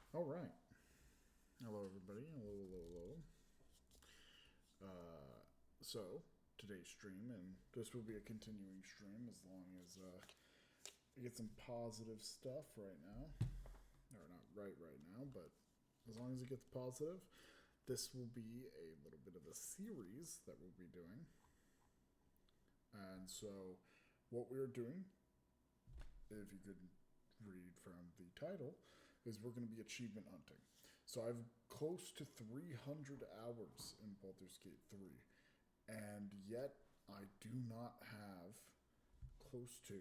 All right. Hello, everybody. Hello, hello, hello. So, today's stream, and this will be a continuing stream as long as I get some positive stuff right now. Or not right now, but as long as it gets positive, this will be a little bit of a series that we'll be doing. And so, what we're doing, if you could read from the title, is we're going to be achievement hunting. So I've close to 300 hours in Baldur's Gate 3, and yet I do not have close to,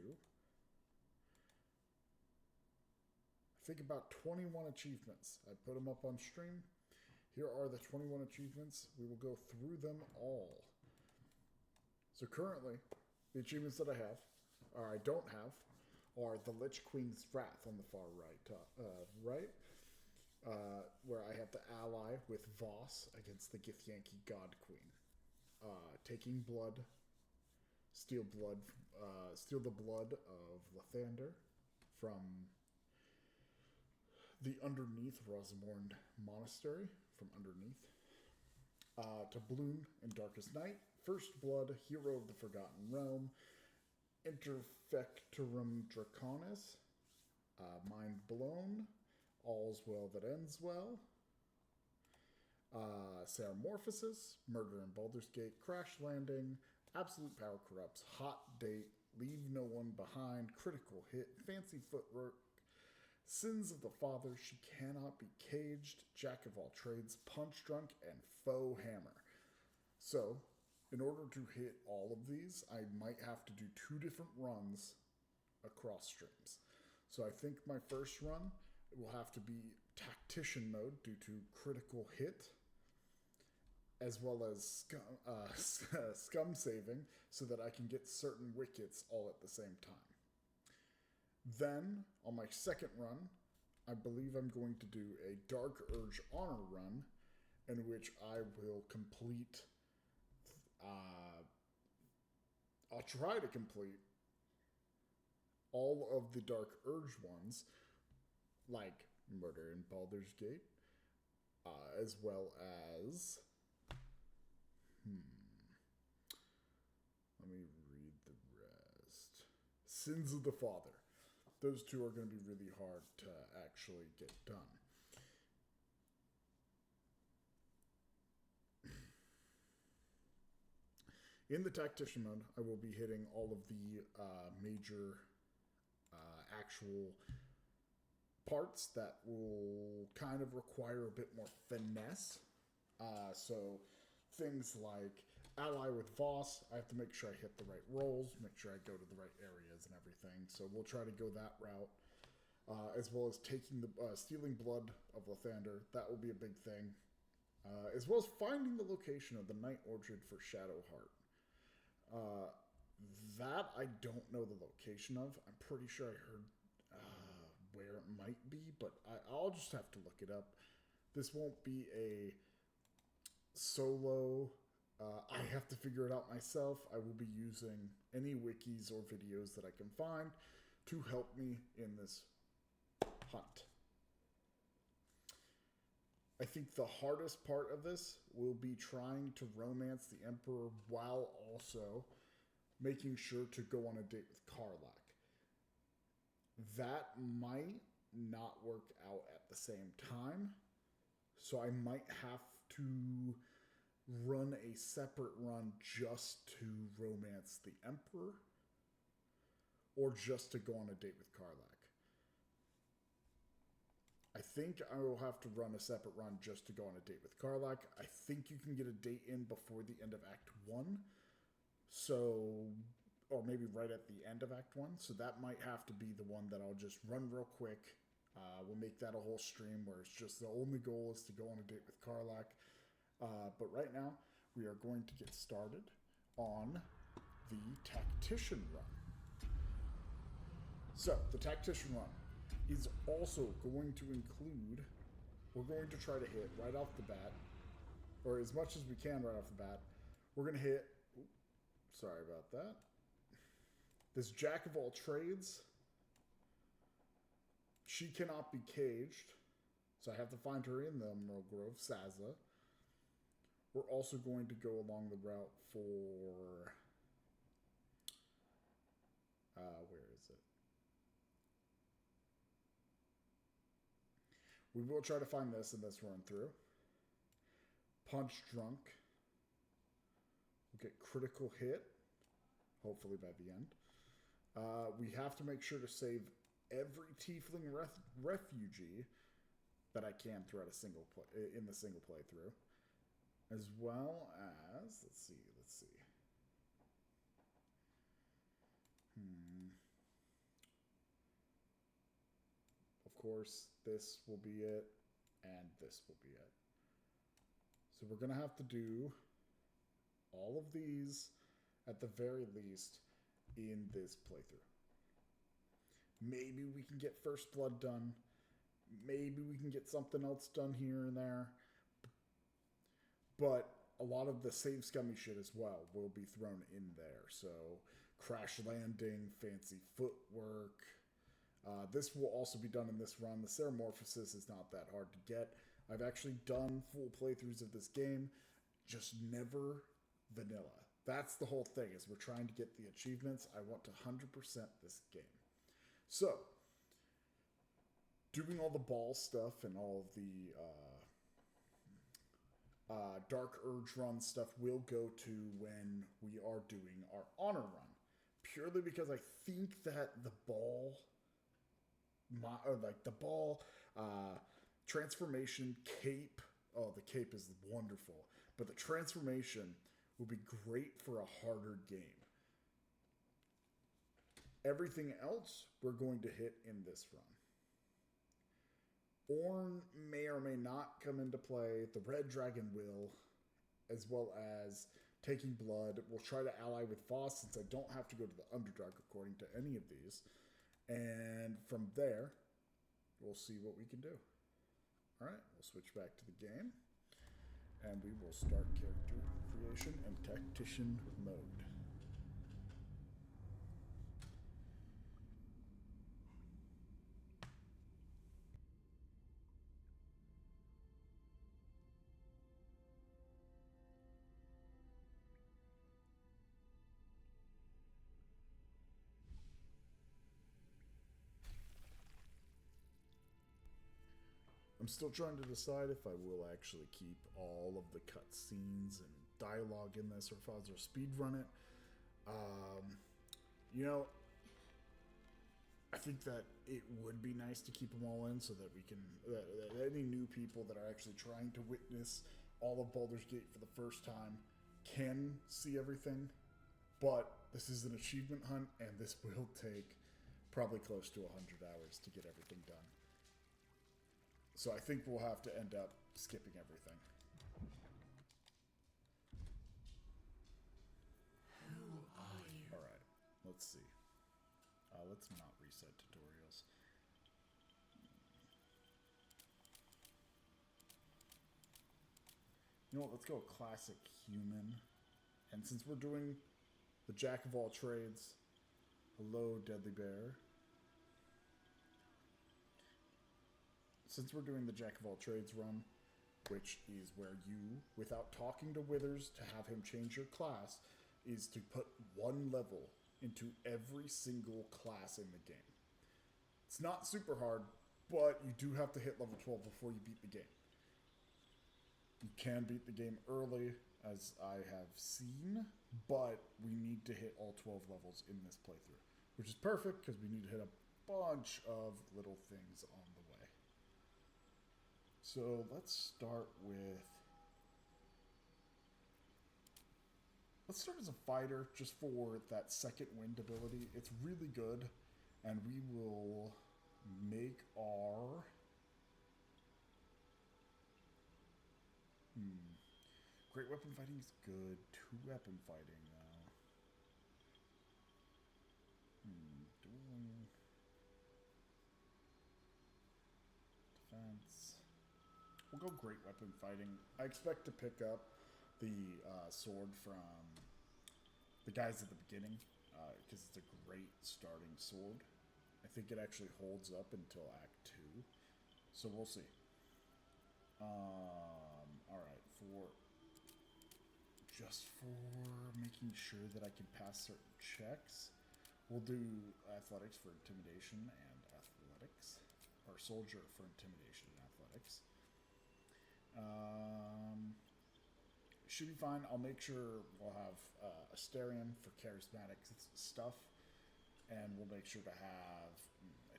I think, about 21 achievements. I put them up on stream. Here are the 21 achievements. We will go through them all. So currently, the achievements that I have, or I don't have, are the Lich Queen's Wrath on the far right, where I have to ally with Voss against the Githyanki God Queen. Taking blood, steal the blood of Lathander from the Underneath Rosamorn Monastery, from Underneath. To Bloom in Darkest Night, First Blood, Hero of the Forgotten Realm, Interfectorum Draconis, Mind Blown, All's Well That Ends Well, Seramorphosis, Murder in Baldur's Gate, Crash Landing, Absolute Power Corrupts, Hot Date, Leave No One Behind, Critical Hit, Fancy Footwork, Sins of the Father, She Cannot Be Caged, Jack of All Trades, Punch Drunk, and Faux Hammer. So, in order to hit all of these, I might have to do 2 different runs across streams. So I think my first run will have to be tactician mode due to critical hit, as well as scum saving, so that I can get certain wickets all at the same time. Then, on my second run, I believe I'm going to do a Dark Urge Honor run, in which I will complete. I'll try to complete all of the Dark Urge ones, like Murder in Baldur's Gate, as well as. Let me read the rest. Sins of the Father. Those 2 are going to be really hard to actually get done. In the tactician mode, I will be hitting all of the major actual parts that will kind of require a bit more finesse. So things like ally with Voss, I have to make sure I hit the right rolls, make sure I go to the right areas and everything. So we'll try to go that route. As well as taking the stealing blood of Lathander, that will be a big thing. As well as finding the location of the Night Orchard for Shadowheart. That I don't know the location of. I'm pretty sure I heard where it might be, but I'll just have to look it up. This won't be a solo. I have to figure it out myself. I will be using any wikis or videos that I can find to help me in this hunt. I think the hardest part of this will be trying to romance the Emperor while also making sure to go on a date with Karlach. That might not work out at the same time, so I might have to run a separate run just to romance the Emperor, or just to go on a date with Karlach. I think I will have to run a separate run just to go on a date with Karlach. I think you can get a date in before the end of Act 1. So, or maybe right at the end of Act 1. So that might have to be the one that I'll just run real quick. We'll make that a whole stream where it's just the only goal is to go on a date with Karlach. But right now, we are going to get started on the Tactician run. So, the Tactician run is also going to include, we're going to try to hit right off the bat, or as much as we can right off the bat, we're going to hit, sorry about that, this Jack of All Trades, She Cannot Be Caged, So I have to find her in the Emerald Grove, Saza. We're also going to go along the route for... where is it? We will try to find this in this run through. Punch Drunk. We'll get Critical Hit, hopefully by the end. We have to make sure to save every Tiefling refugee that I can throughout in the single playthrough. As well as, let's see. Of course, this will be it, and this will be it. So we're going to have to do all of these, at the very least, in this playthrough. Maybe we can get First Blood done. Maybe we can get something else done here and there. But a lot of the save scummy shit as well will be thrown in there. So crash landing, fancy footwork. This will also be done in this run. The Ceramorphosis is not that hard to get. I've actually done full playthroughs of this game, just never vanilla. That's the whole thing, is we're trying to get the achievements. I want to 100% this game. So, doing all the ball stuff and all of the Dark Urge run stuff will go to when we are doing our honor run. Purely because I think that the ball, transformation cape, the cape is wonderful, but the transformation will be great for a harder game. Everything else we're going to hit in this run. Ornn may or may not come into play. The Red Dragon will, as well as taking blood. We'll try to ally with Voss since I don't have to go to the Underdark according to any of these. And from there, we'll see what we can do. All right, we'll switch back to the game. And we will start character creation and tactician mode. I'm still trying to decide if I will actually keep all of the cutscenes and dialogue in this, or if I'll just speedrun it. I think that it would be nice to keep them all in so that we can, that any new people that are actually trying to witness all of Baldur's Gate for the first time can see everything. But this is an achievement hunt, and this will take probably close to 100 hours to get everything done. So I think we'll have to end up skipping everything. Who are you? Alright, let's see. Let's not reset tutorials. You know what, let's go classic human. And since we're doing the Jack of all trades, hello Deadly Bear. Since we're doing the Jack of all trades run, which is where you, without talking to Withers to have him change your class, is to put one level into every single class in the game. It's not super hard, but you do have to hit level 12 before you beat the game. You can beat the game early, as I have seen, but we need to hit all 12 levels in this playthrough, which is perfect because we need to hit a bunch of little things on the way. So let's start with... Let's start as a fighter, just for that second wind ability. It's really good, and we will make our... Great weapon fighting is good. 2-weapon fighting, though. Dueling. Defense. We'll go great weapon fighting. I expect to pick up the sword from the guys at the beginning, because it's a great starting sword. I think it actually holds up until Act 2, so we'll see. All right, for making sure that I can pass certain checks, we'll do athletics for intimidation and athletics, or soldier for intimidation and athletics. Should be fine. I'll make sure we'll have Asterion for charismatic stuff, and we'll make sure to have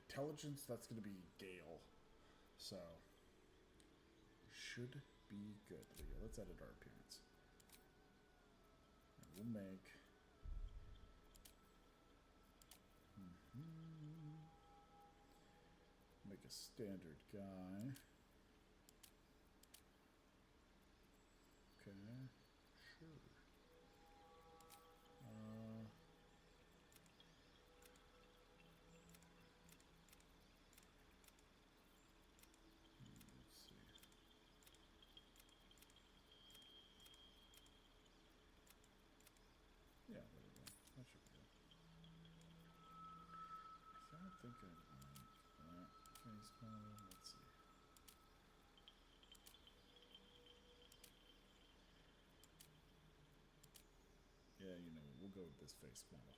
intelligence. That's going to be Gale, so should be good. Let's edit our appearance. And we'll make a standard guy. Okay, sure. Let's see. Yeah, there we go. That should be good. I don't think I like that face model. Let's see. Yeah, you know, we'll go with this face model.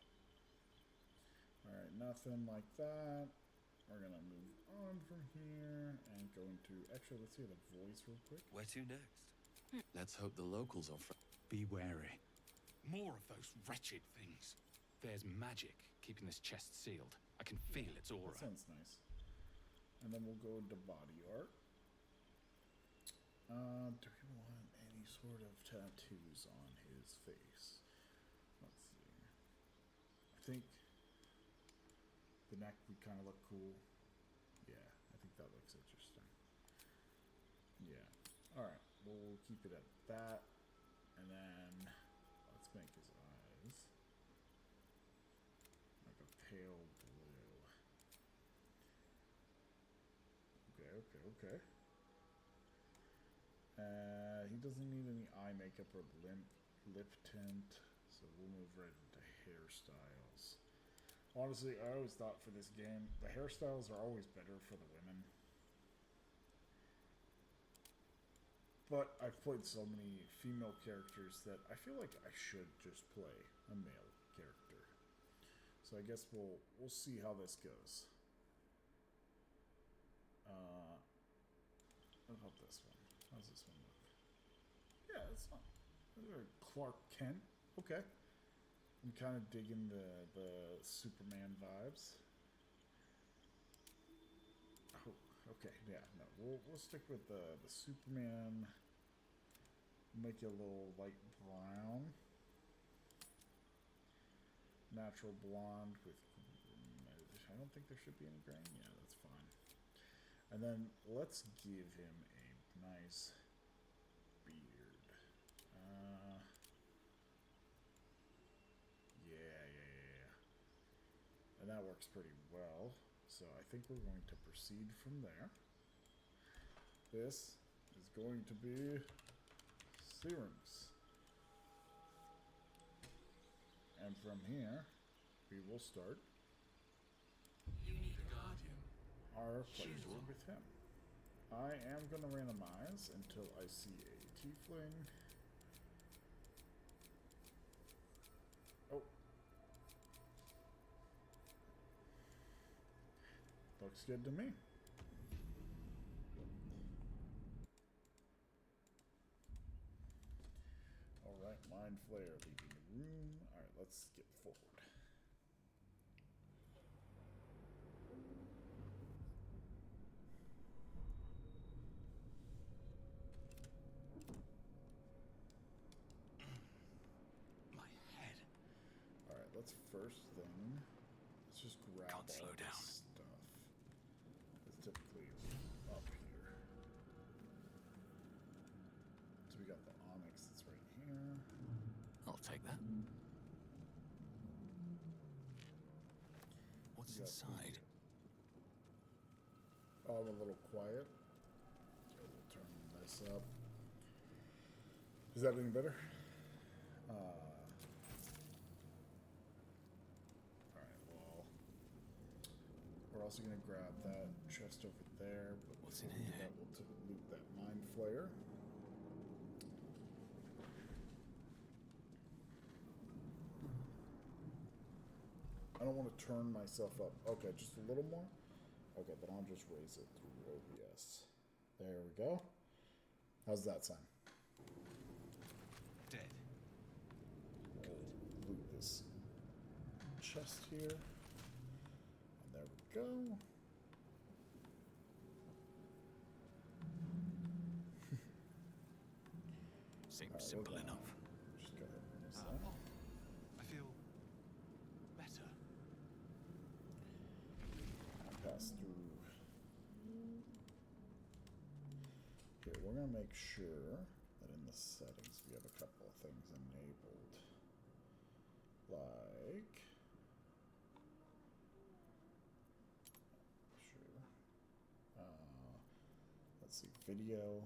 Alright, nothing like that. We're gonna move on from here and go into... Actually, let's see the voice real quick. Where to next? Let's hope the locals are Be wary. More of those wretched things. There's magic keeping this chest sealed. I can feel its aura. That sounds nice. And then we'll go into body art. Do we want any sort of tattoos on his face? Let's see. I think the neck would kind of look cool. Yeah, I think that looks interesting. Yeah. Alright, we'll keep it at that. And then let's make his eyes like a pale blue. Okay. He doesn't need any eye makeup or lip tint, so we'll move right into hairstyles. Honestly, I always thought for this game, the hairstyles are always better for the women. But I've played so many female characters that I feel like I should just play a male character. So I guess we'll see how this goes. What about this one? How's this one look? Yeah, it's not Clark Kent. Okay. I'm kind of digging the Superman vibes. Oh, okay, yeah, no, we'll stick with the Superman. Make it a little light brown, natural blonde with. I don't think there should be any grain. Yeah, that's fine. And then let's give him a nice beard. Yeah. And that works pretty well. So I think we're going to proceed from there. This is going to be Syrinx. And from here, we will start You need a guardian. our pleasure with him. I am going to randomize until I see a tiefling. Oh. Looks good to me. Alright, Mind Flayer leaving the room. Alright, let's get forward. My head. Alright, let's first thing. Let's just grab Can't all slow this down. stuff. It's typically up here. So we got the onyx that's right here. I'll take that. What's We got inside? Oh, I'm a little quiet. Okay, we'll turn this up. Is that any better? Alright, well, we're we're also going to grab that chest over there. But What's before in we do here? that, we'll loot that mind flayer. I don't want to turn myself up. Okay, just a little more. Okay, then I'll just raise it through OBS. There we go. How's that sound? Dead. We'll loot this chest here. And there we go. Seems Alright, simple we're gonna enough. Just go ahead and use that. I feel better. Pass through. Okay, we're gonna make sure that in the settings we have a couple of things enabled. Like sure. Let's see, video.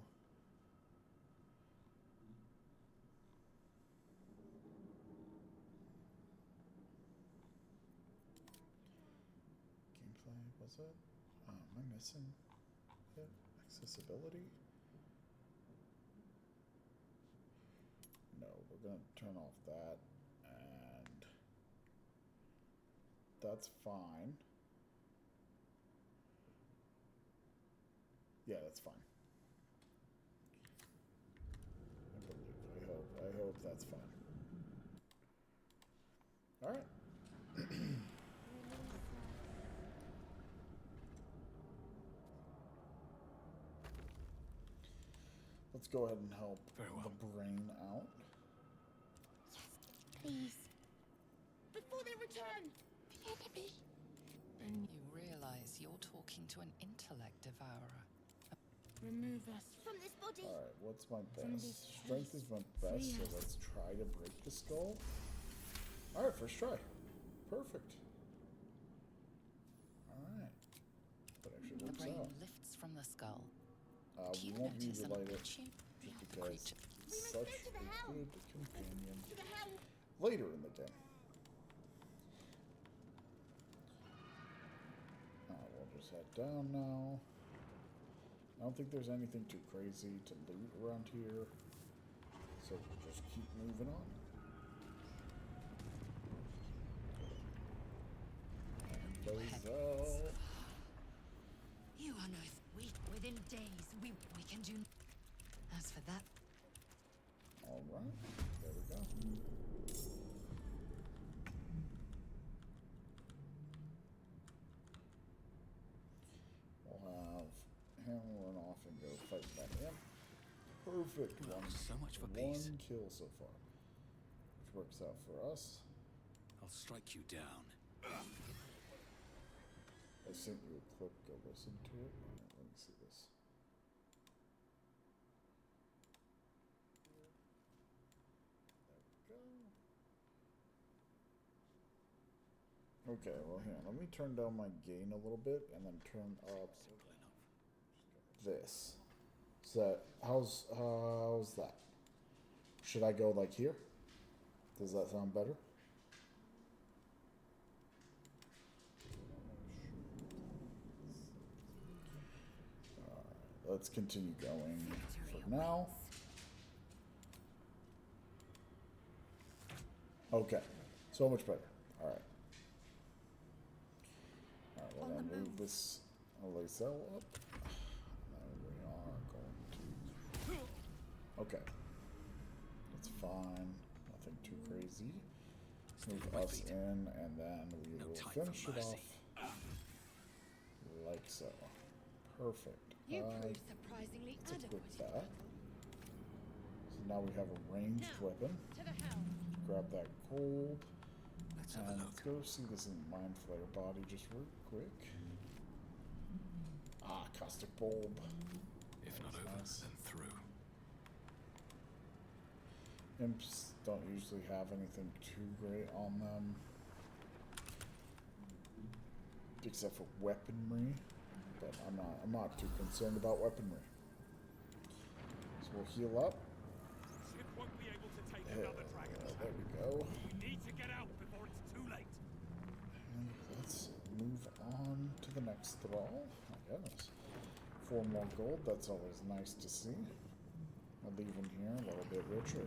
Gameplay, was it? Am I missing it? Accessibility? No, we're gonna turn off that, and that's fine. Yeah, that's fine. I hope that's fine. All right. Let's go ahead and help Very well. the brain out. Please. Before they return! The enemy! You realize you're talking to an intellect devourer. Remove us from this body! All right, what's my From best? this Strength is my best, so Free us. let's try to break the skull. All right, first try. Perfect. All right. That actually The works brain out. lifts from the skull. We You won't need notice to an light it itching just the because creature. it's must such go to the a helm. good companion To the helm! later in the game. We'll just head down now. I don't think there's anything too crazy to loot around here, so we'll just keep moving on. And Bazel. You unearth within days. We can do. As for that, All right, there we go. We'll have him run off and go fight that imp. Perfect. Well, so much for one peace. kill so far, which works out for us. I'll strike you down. I sent you a clip. Go listen to it. Let me see this. There we go. Okay, well here, let me turn down my gain a little bit and then turn up Simple enough. this. So how's that? Should I go like here? Does that sound better? Let's continue going for now. Okay, so much better. All right. All right, well then move this Lacell up. And we are going to. Okay, that's fine. Nothing too crazy. Move us in, and then we will finish it off like so. Perfect. You prove surprisingly Let's equip adequate. that. So now we have a ranged Now, weapon. To the helm! Grab that gold. Let's have a And look. let's go see this in Mind Flayer body just real quick. Ah, caustic bulb. If not That's over, nice. then through. Imps don't usually have anything too great on them, except for weaponry. But I'm not too concerned about weaponry. So we'll heal up. Ship won't be able to take There another dragon. we go. We need to get out before it's too late. And let's move on to the next thrall, I guess. 4 more gold, that's always nice to see. I'll leave him here a little bit richer.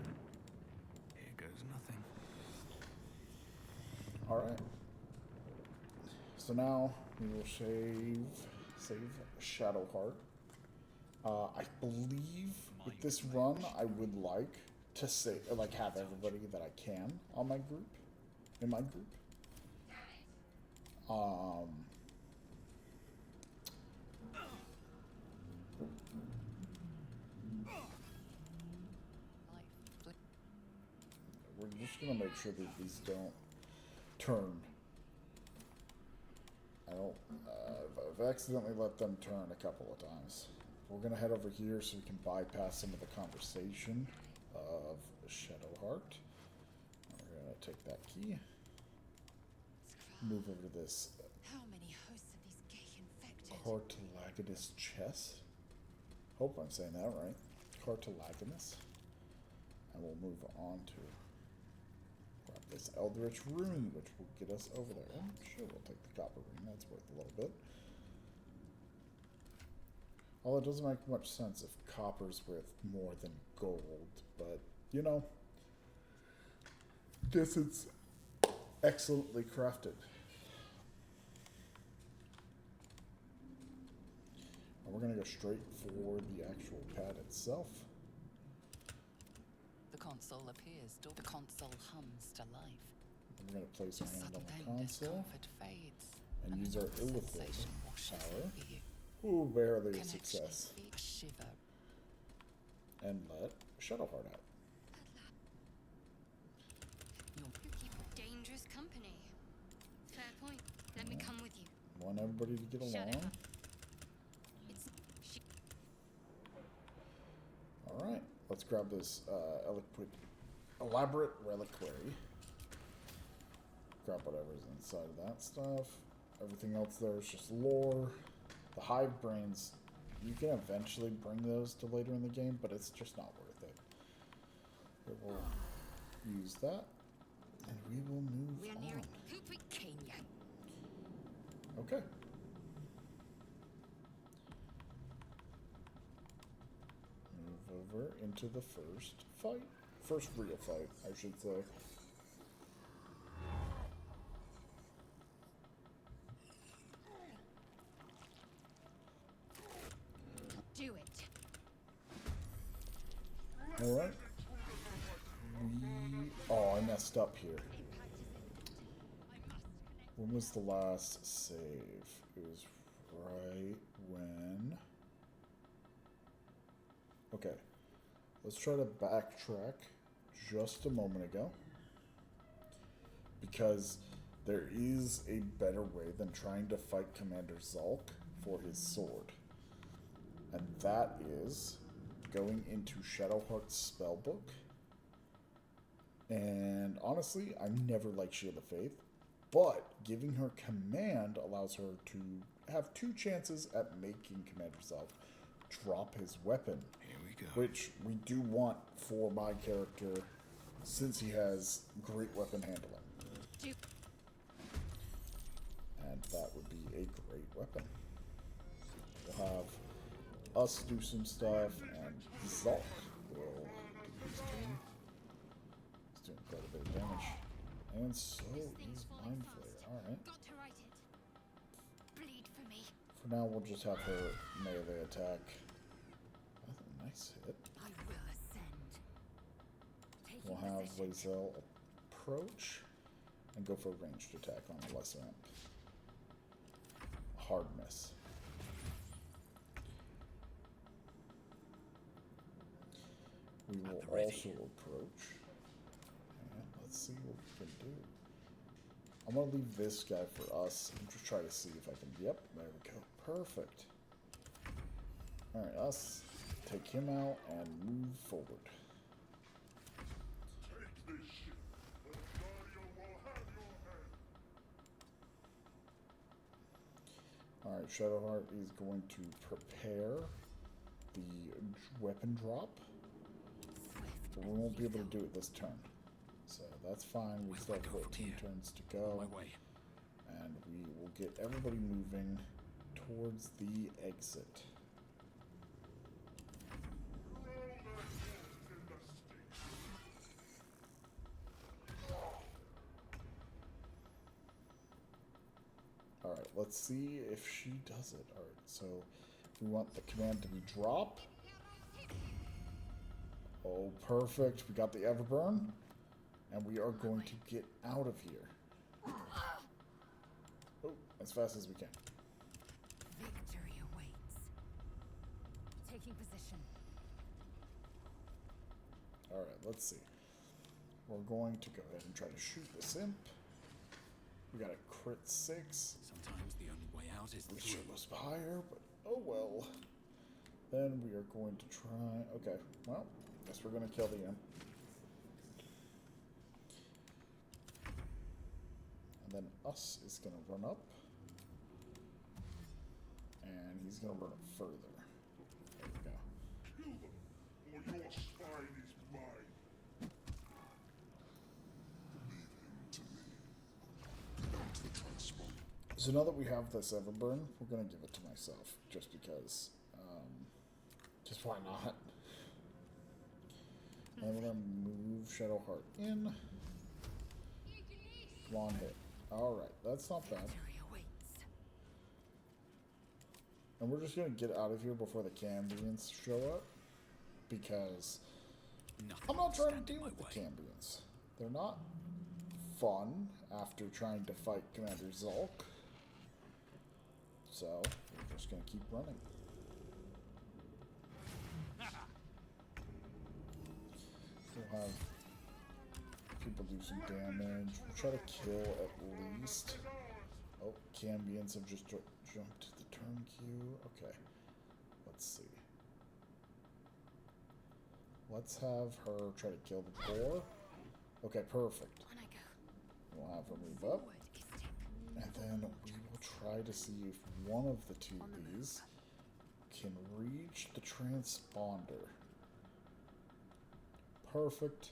Here goes nothing. Alright. So now we will save Shadowheart. I believe with this run I would like to have everybody that I can on my group. In my group. We're just gonna make sure that these don't turn. I've accidentally let them turn a couple of times. We're gonna head over here so we can bypass some of the conversation of Shadowheart. We're gonna take that key. Move over to this How many hosts of these gay infected? cartilaginous chest. Hope I'm saying that right. Cartilaginous. And we'll move on to grab this Eldritch Rune, which will get us over there. Oh, sure, we'll take the copper ring. That's worth a little bit. Although it doesn't make much sense if copper's worth more than gold, but, you know, guess it's excellently crafted. And we're going to go straight for the actual pad itself. The console appears, the console hums to life. And we're going to place our hand Subtle on the pain console discomfort fades, and use a our new illithid sensation washes power. over you. Ooh, barely a Connection success. feet shiver. And let Shadowheart out. Your You keep dangerous company. Fair point. Let me come with you. Want everybody to get Shadow. along. It's she. Alright, let's grab this elaborate reliquary. Grab whatever's inside of that stuff. Everything else there is just lore. The hive brains, you can eventually bring those to later in the game, but it's just not worth it. But we'll use that, and we will move We are on. nearing Hoopy Kenya. Okay. Move over into the first fight. First real fight, I should say. Do it. Alright. Oh, I messed up here. When was the last save? It was right when... Okay. Let's try to backtrack just a moment ago. Because there is a better way than trying to fight Commander Zulk for his sword. And that is going into Shadowheart's spellbook. And honestly, I never liked Shield of Faith. But giving her command allows her to have 2 chances at making Commander Zulk drop his weapon. Here we go. Which we do want for my character since he has great weapon handling. Do. And that would be a great weapon. We'll have us do some stuff, and Zulk will do his thing. He's doing quite a bit of damage. And so is Mind Flayer. Alright. Got to write it. Bleed for me. For now, we'll just have her melee attack. That's a nice hit. I will ascend. Taking We'll have position. Lae'zel approach and go for a ranged attack on the lesser imp. Hard miss. We will the ready. also approach. And let's see what we can do. I'm gonna leave this guy for us and just try to see if I can. Yep, there we go. Perfect. Alright, us take him out and move forward. Alright, Shadowheart is going to prepare the weapon drop. But we won't be able to do it this turn. So that's fine. We still have 14 turns to On go. my way. And we will we'll get everybody moving towards the exit. Alright, let's see if she does it. Alright, so we want the command to be drop. Oh, perfect. We got the Everburn. And we are going to get out of here. Oh, as fast as we can. Victory awaits. Taking position. Alright, let's see. We're going to go ahead and try to shoot this imp. We got a crit 6. Sometimes the only way out is We should was higher, but oh well. Then we are going to try... Okay, well, guess we're going to kill the imp. And then us is going to run up. And he's going to run up further. There we go. Kill them, or your spine is mine. So now that we have this Everburn, we're going to give it to myself. Just because. Just why not? And we're going to move Shadowheart in. One hit. Alright, that's not bad. Victory awaits. And we're just going to get out of here before the Cambions show up. Because I'm not trying to deal with the Cambions. They're not fun after trying to fight Commander Zulk. So, we're just going to keep running. We'll have people do some damage. We'll try to kill at least. Oh, Cambions have just jumped to the turn queue. Okay. Let's see. Let's have her try to kill the boar. Okay, perfect. On I go. We'll have her move up. Forward is step. And then we will try to see if one of the two of these can reach the transponder. Perfect.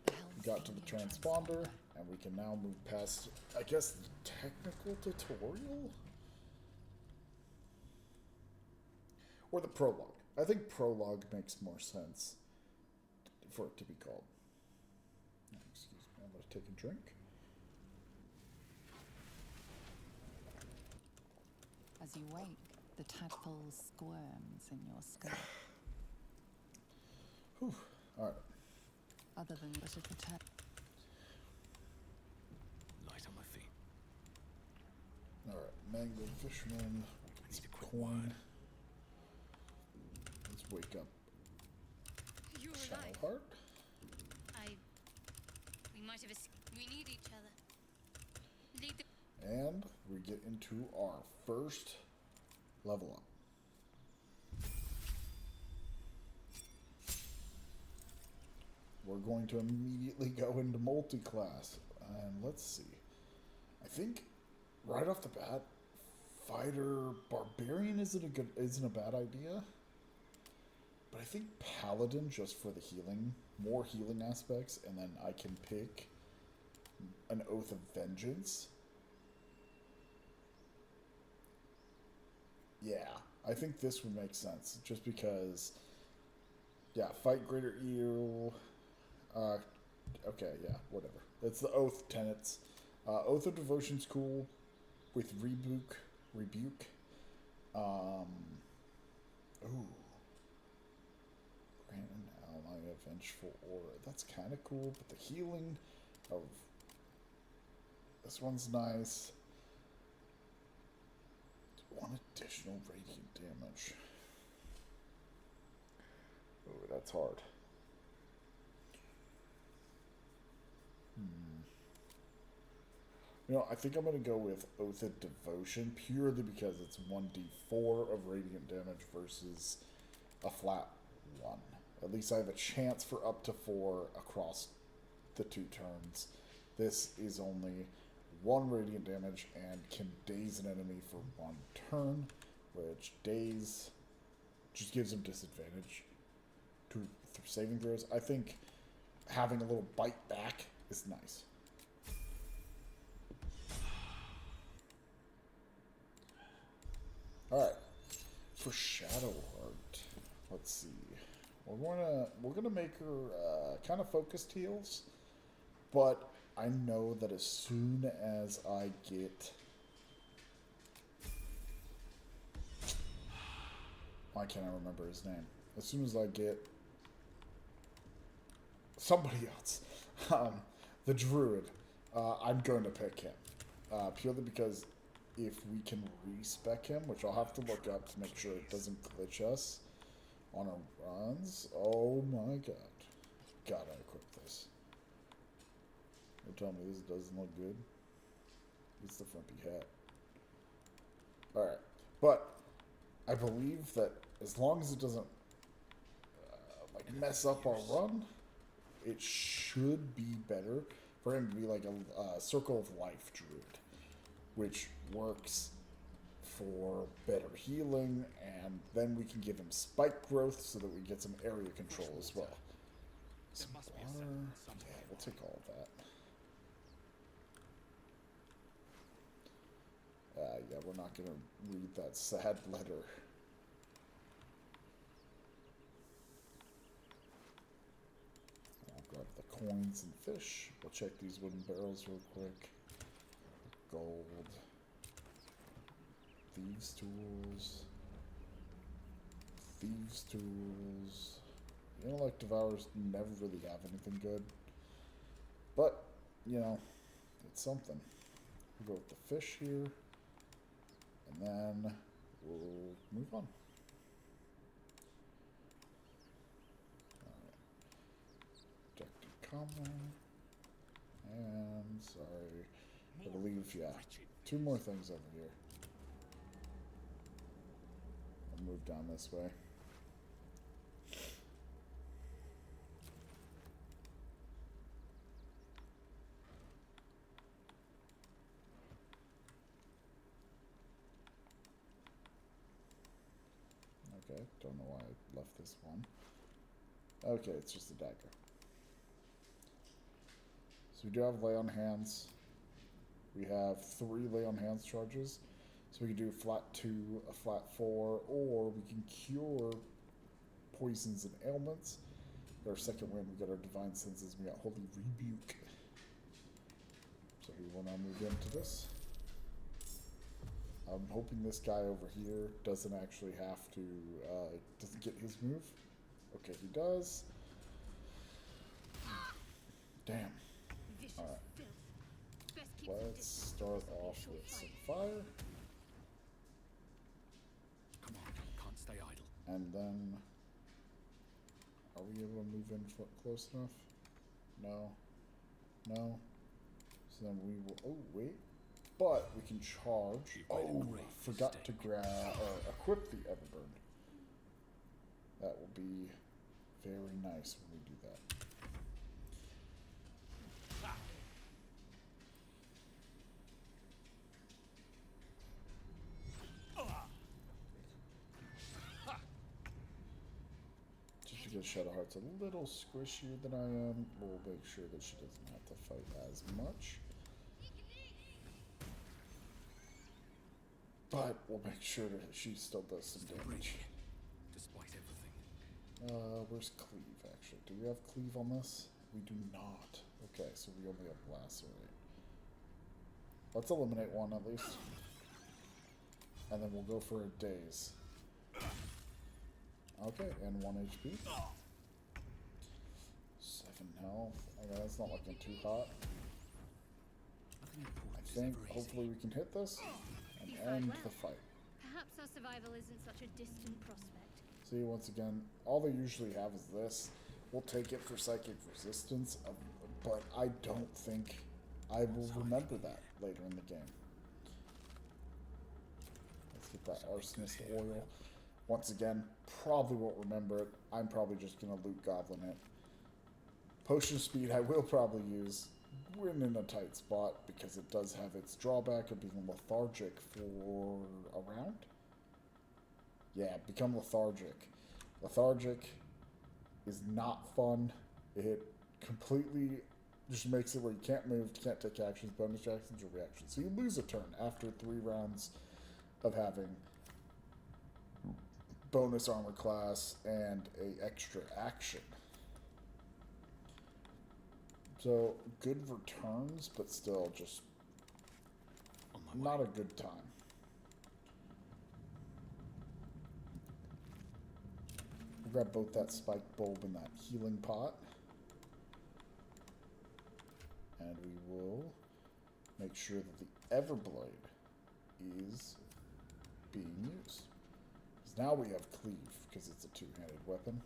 We got to the transponder, and we can now move past, I guess, the technical tutorial? Or the prologue. I think prologue makes more sense for it to be called. Excuse me, I'm going to take a drink. As you wake, the tadpole squirms in your skull. Whew. Alright. Other than the little tad. Light on my feet. Alright, Mangled Fisherman. I need a quick Coin. word. Let's wake up You're alive. Shadowheart. We might have we need each other. Lead the... And we get into our first level up. We're going to immediately go into multi-class. And let's see. I think right off the bat, fighter barbarian isn't a bad idea. But I think paladin just for the healing, more healing aspects, and then I can pick an Oath of Vengeance. Yeah, I think this would make sense, just because, yeah, fight greater evil, okay, yeah, whatever. That's the Oath tenets. Oath of Devotion's cool, with Rebuke, ooh, grant an ally a vengeful aura, that's kind of cool, but the healing of, this one's nice. One additional radiant damage. Oh, that's hard. You know, I think I'm going to go with Oath of Devotion, purely because it's 1d4 of radiant damage versus a flat 1. At least I have a chance for up to 4 across the 2 turns. This is only 1 radiant damage and can daze an enemy for 1 turn, which daze just gives him disadvantage to saving throws. I think having a little bite back is nice. Alright. For Shadowheart, let's see. We're gonna make her kind of focused heals, but I know that as soon as I get, why can't I remember his name? As soon as I get somebody else, the druid, I'm going to pick him, purely because if we can respec him, which I'll have to look up to make sure it doesn't glitch us on our runs. Oh my god. Gotta equip this. You're telling me this doesn't look good? It's the frumpy hat. Alright. But I believe that as long as it doesn't like mess up our run, it should be better for him to be like a Circle of Life druid, which works for better healing, and then we can give him spike growth so that we get some area control as well. Some water. Yeah, we'll take all of that. Yeah, we're not going to read that sad letter. I'll grab the coins and fish. We'll check these wooden barrels real quick. Gold. Thieves' tools. Thieves' tools. You know, like, Devourers never really have anything good. But, you know, it's something. We'll go with the fish here. And then we'll move on. Alright. Protected combo. And, sorry. I believe, yeah. 2 more things over here. I'll move down this way. Okay, don't know why I left this one. Okay, it's just a dagger. So we do have lay on hands. We have 3 lay on hands charges. So we can do a flat 2, a flat 4, or we can cure poisons and ailments. Our second win, we got our divine senses, we got holy rebuke. So we will now move into this. I'm hoping this guy over here doesn't actually have to, doesn't get his move. Okay, he does. Damn. Alright. Let's start off with some fire. Come on, can't stay idle. And then, are we able to move in close enough? No. No. So then we will, oh wait. But we can charge. Oh, forgot to grab or equip the Everburn. That will be very nice when we do that. Just because Shadowheart's a little squishier than I am, we'll make sure that she doesn't have to fight as much. But we'll make sure that she still does some damage. Despite everything. Where's Cleave, actually? Do we have Cleave on this? We do not. Okay, so we only have Lacerate. Let's eliminate one at least. And then we'll go for a Daze. Okay, and 1 HP. 7 health. Okay, that's not looking too hot. I think hopefully we can hit this and end the fight. Perhaps our survival isn't such a distant prospect. See, once again, all they usually have is this. We'll take it for psychic resistance, but I don't think I will remember that later in the game. Let's get that arsonist oil. Once again, probably won't remember it. I'm probably just going to loot goblin it. Potion speed I will probably use when in a tight spot, because it does have its drawback of being lethargic for a round. Yeah, become lethargic. Lethargic is not fun. It completely just makes it where you can't move, can't take actions, bonus actions, or reactions. So you lose a turn after 3 rounds of having bonus armor class and a extra action. So good returns, but still just On my way. not a good time. We'll grab both that spike bulb and that healing pot. And we will make sure that the Everblade is being used. Because now we have cleave, because it's a two-handed weapon.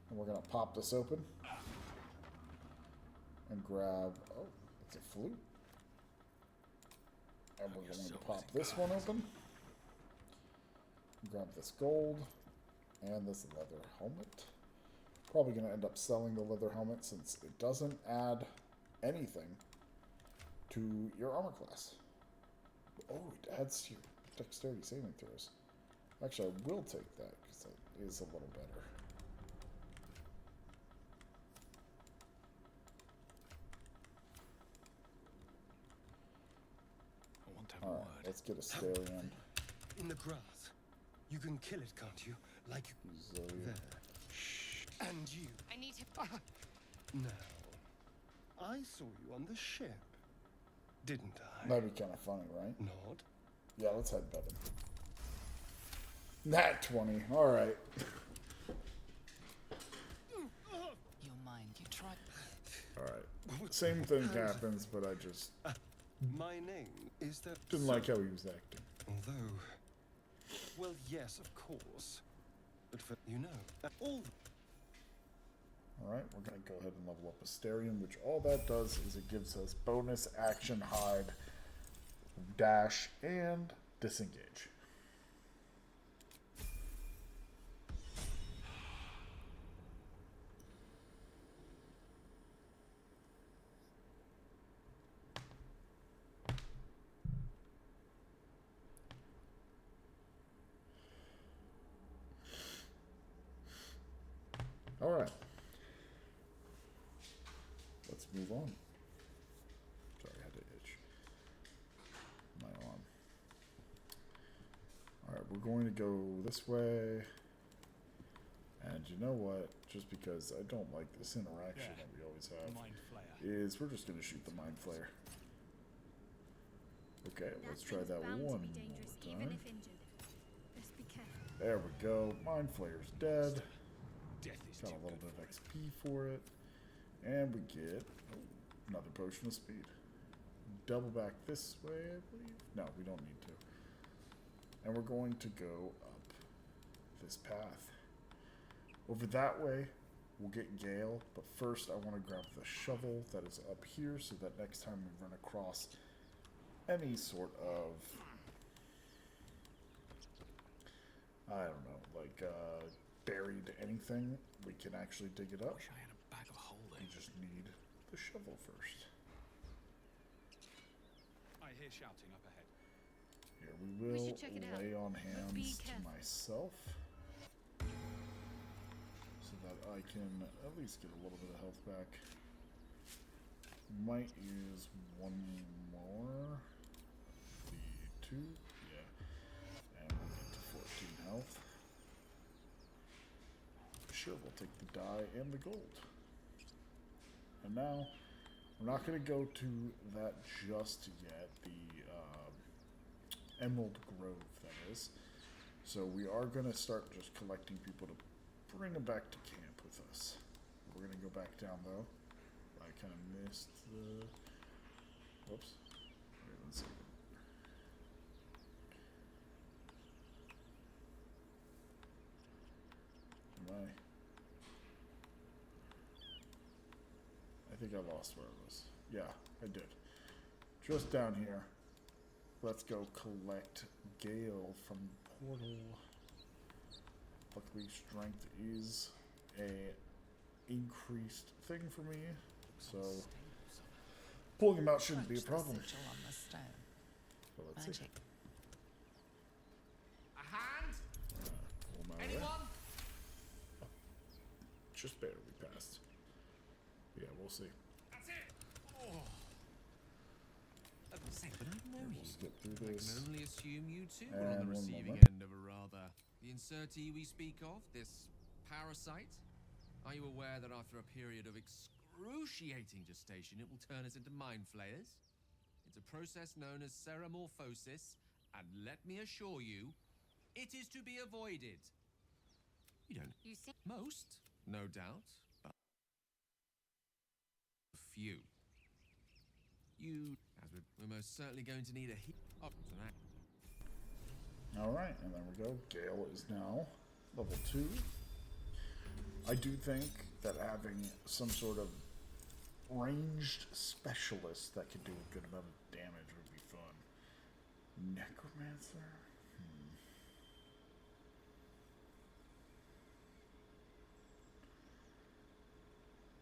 And we're going to pop this open. And grab... Oh, it's a flute. And we're going to pop this one open. Grab this gold. And this leather helmet. Probably going to end up selling the leather helmet since it doesn't add anything to your armor class. Oh, it adds to your dexterity saving throws. Actually, I will take that because that is a little better. I want to have a Alright, word. let's get a Starion. In the grass. You can kill it, can't you? Like Zoe. there. And you. I need to. Now, I saw you on the ship, didn't I? That'd be kind of funny, right? Not. Yeah, let's head better. Nat 20. Alright. Your mind, you tried. Alright. Same thing happens, but I just My name is the. didn't like how he was acting. Although, well, yes, of course. But for you know, all. Alright, we're going to go ahead and level up Asterion, which all that does is it gives us bonus action, hide, dash, and disengage. Alright. Let's move on. Sorry, I had to itch my arm. Alright, we're going to go this way. And you know what? Just because I don't like this interaction that we always have, Mind flayer. is we're just going to shoot the Mind Flayer. Okay, let's try that one more time. There we go. Mind Flayer's dead. Death is Got too a little good bit of for XP for it. And we get another potion of speed. Double back this way, I believe. No, we don't need to. And we're going to go up this path. Over that way, we'll get Gale. But first, I want to grab the shovel that is up here so that next time we run across any sort of, I don't know, like buried anything, we can actually dig it up. Wish I had a bag of holding. We just need the shovel first. I hear shouting up ahead. Here we will should check it out. lay on But be hands to careful. myself so that I can at least get a little bit of health back. Might use one more. The 2, yeah. And we'll get to 14 health. Sure, we'll take the dye and the gold. And now, we're not going to go to that just yet, the Emerald Grove, that is. So we are going to start just collecting people to bring them back to camp with us. We're going to go back down, though. I kind of missed the... Whoops. Wait, let's see. Am I think I lost where I was. Yeah, I did. Just down here. Let's go collect Gale from Portal. Luckily, strength is a increased thing for me, so pulling him out shouldn't be a Approach the problem. sigil on the stone. So let's see. Magic. A hand? Pull him out of there. Anyone? Just barely passed. Yeah, we'll see. That's it. Oh. we'll skip through I this. can only assume you two were And on the one receiving moment. end of a rather... The insertee we speak of, this parasite? Are you aware that after a period of excruciating gestation, it will turn us into mind flayers? It's a process known as ceramorphosis, and let me assure you, it is to be avoided. You don't... You see? Most, no doubt, but few. You... As we're most certainly going to need a heat... Oh, so that... Alright, and there we go. Gale is now level 2. I do think that having some sort of ranged specialist that could do a good amount of damage would be fun. Necromancer?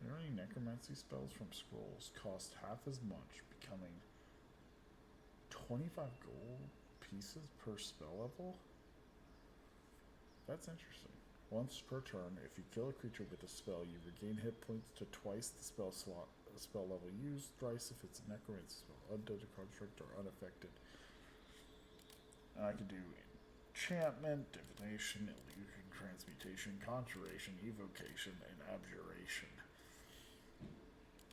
Learning necromancy spells from scrolls cost half as much, becoming 25 gold pieces per spell level? That's interesting. Once per turn, if you kill a creature with a spell, you regain hit points to twice the spell level used, thrice if it's a necromancy spell, undead, construct, or unaffected. And I can do enchantment, divination, illusion, transmutation, conjuration, evocation, and abjuration.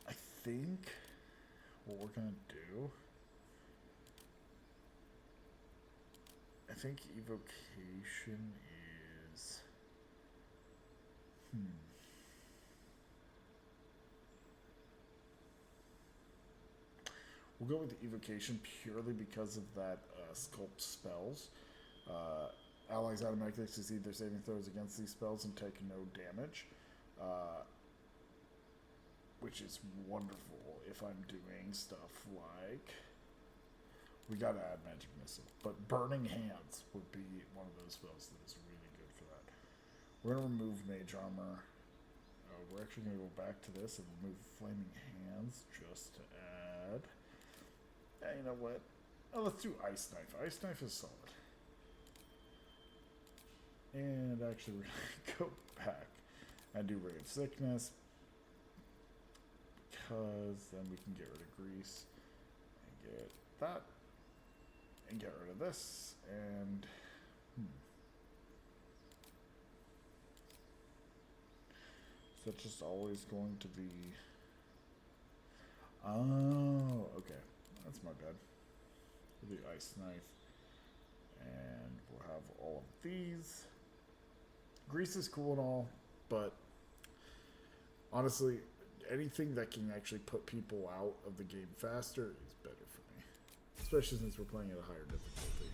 I think what we're gonna do, I think evocation is, we'll go with the evocation purely because of that sculpt spells. Allies automatically succeed their saving throws against these spells and take no damage. Which is wonderful if I'm doing stuff like... We gotta add Magic Missile. But Burning Hands would be one of those spells that is really good for that. We're gonna remove Mage Armor. We're actually gonna go back to this and remove Flaming Hands just to add... Yeah, you know what? Oh, let's do Ice Knife. Ice Knife is solid. And actually, we're gonna go back and do Ray of Sickness, because then we can get rid of Grease and get that and get rid of this and so it's just always going to be okay, that's my bad. The Ice Knife, and we'll have all of these. Grease is cool and all, but honestly, anything that can actually put people out of the game faster is better for me. Especially since we're playing at a higher difficulty.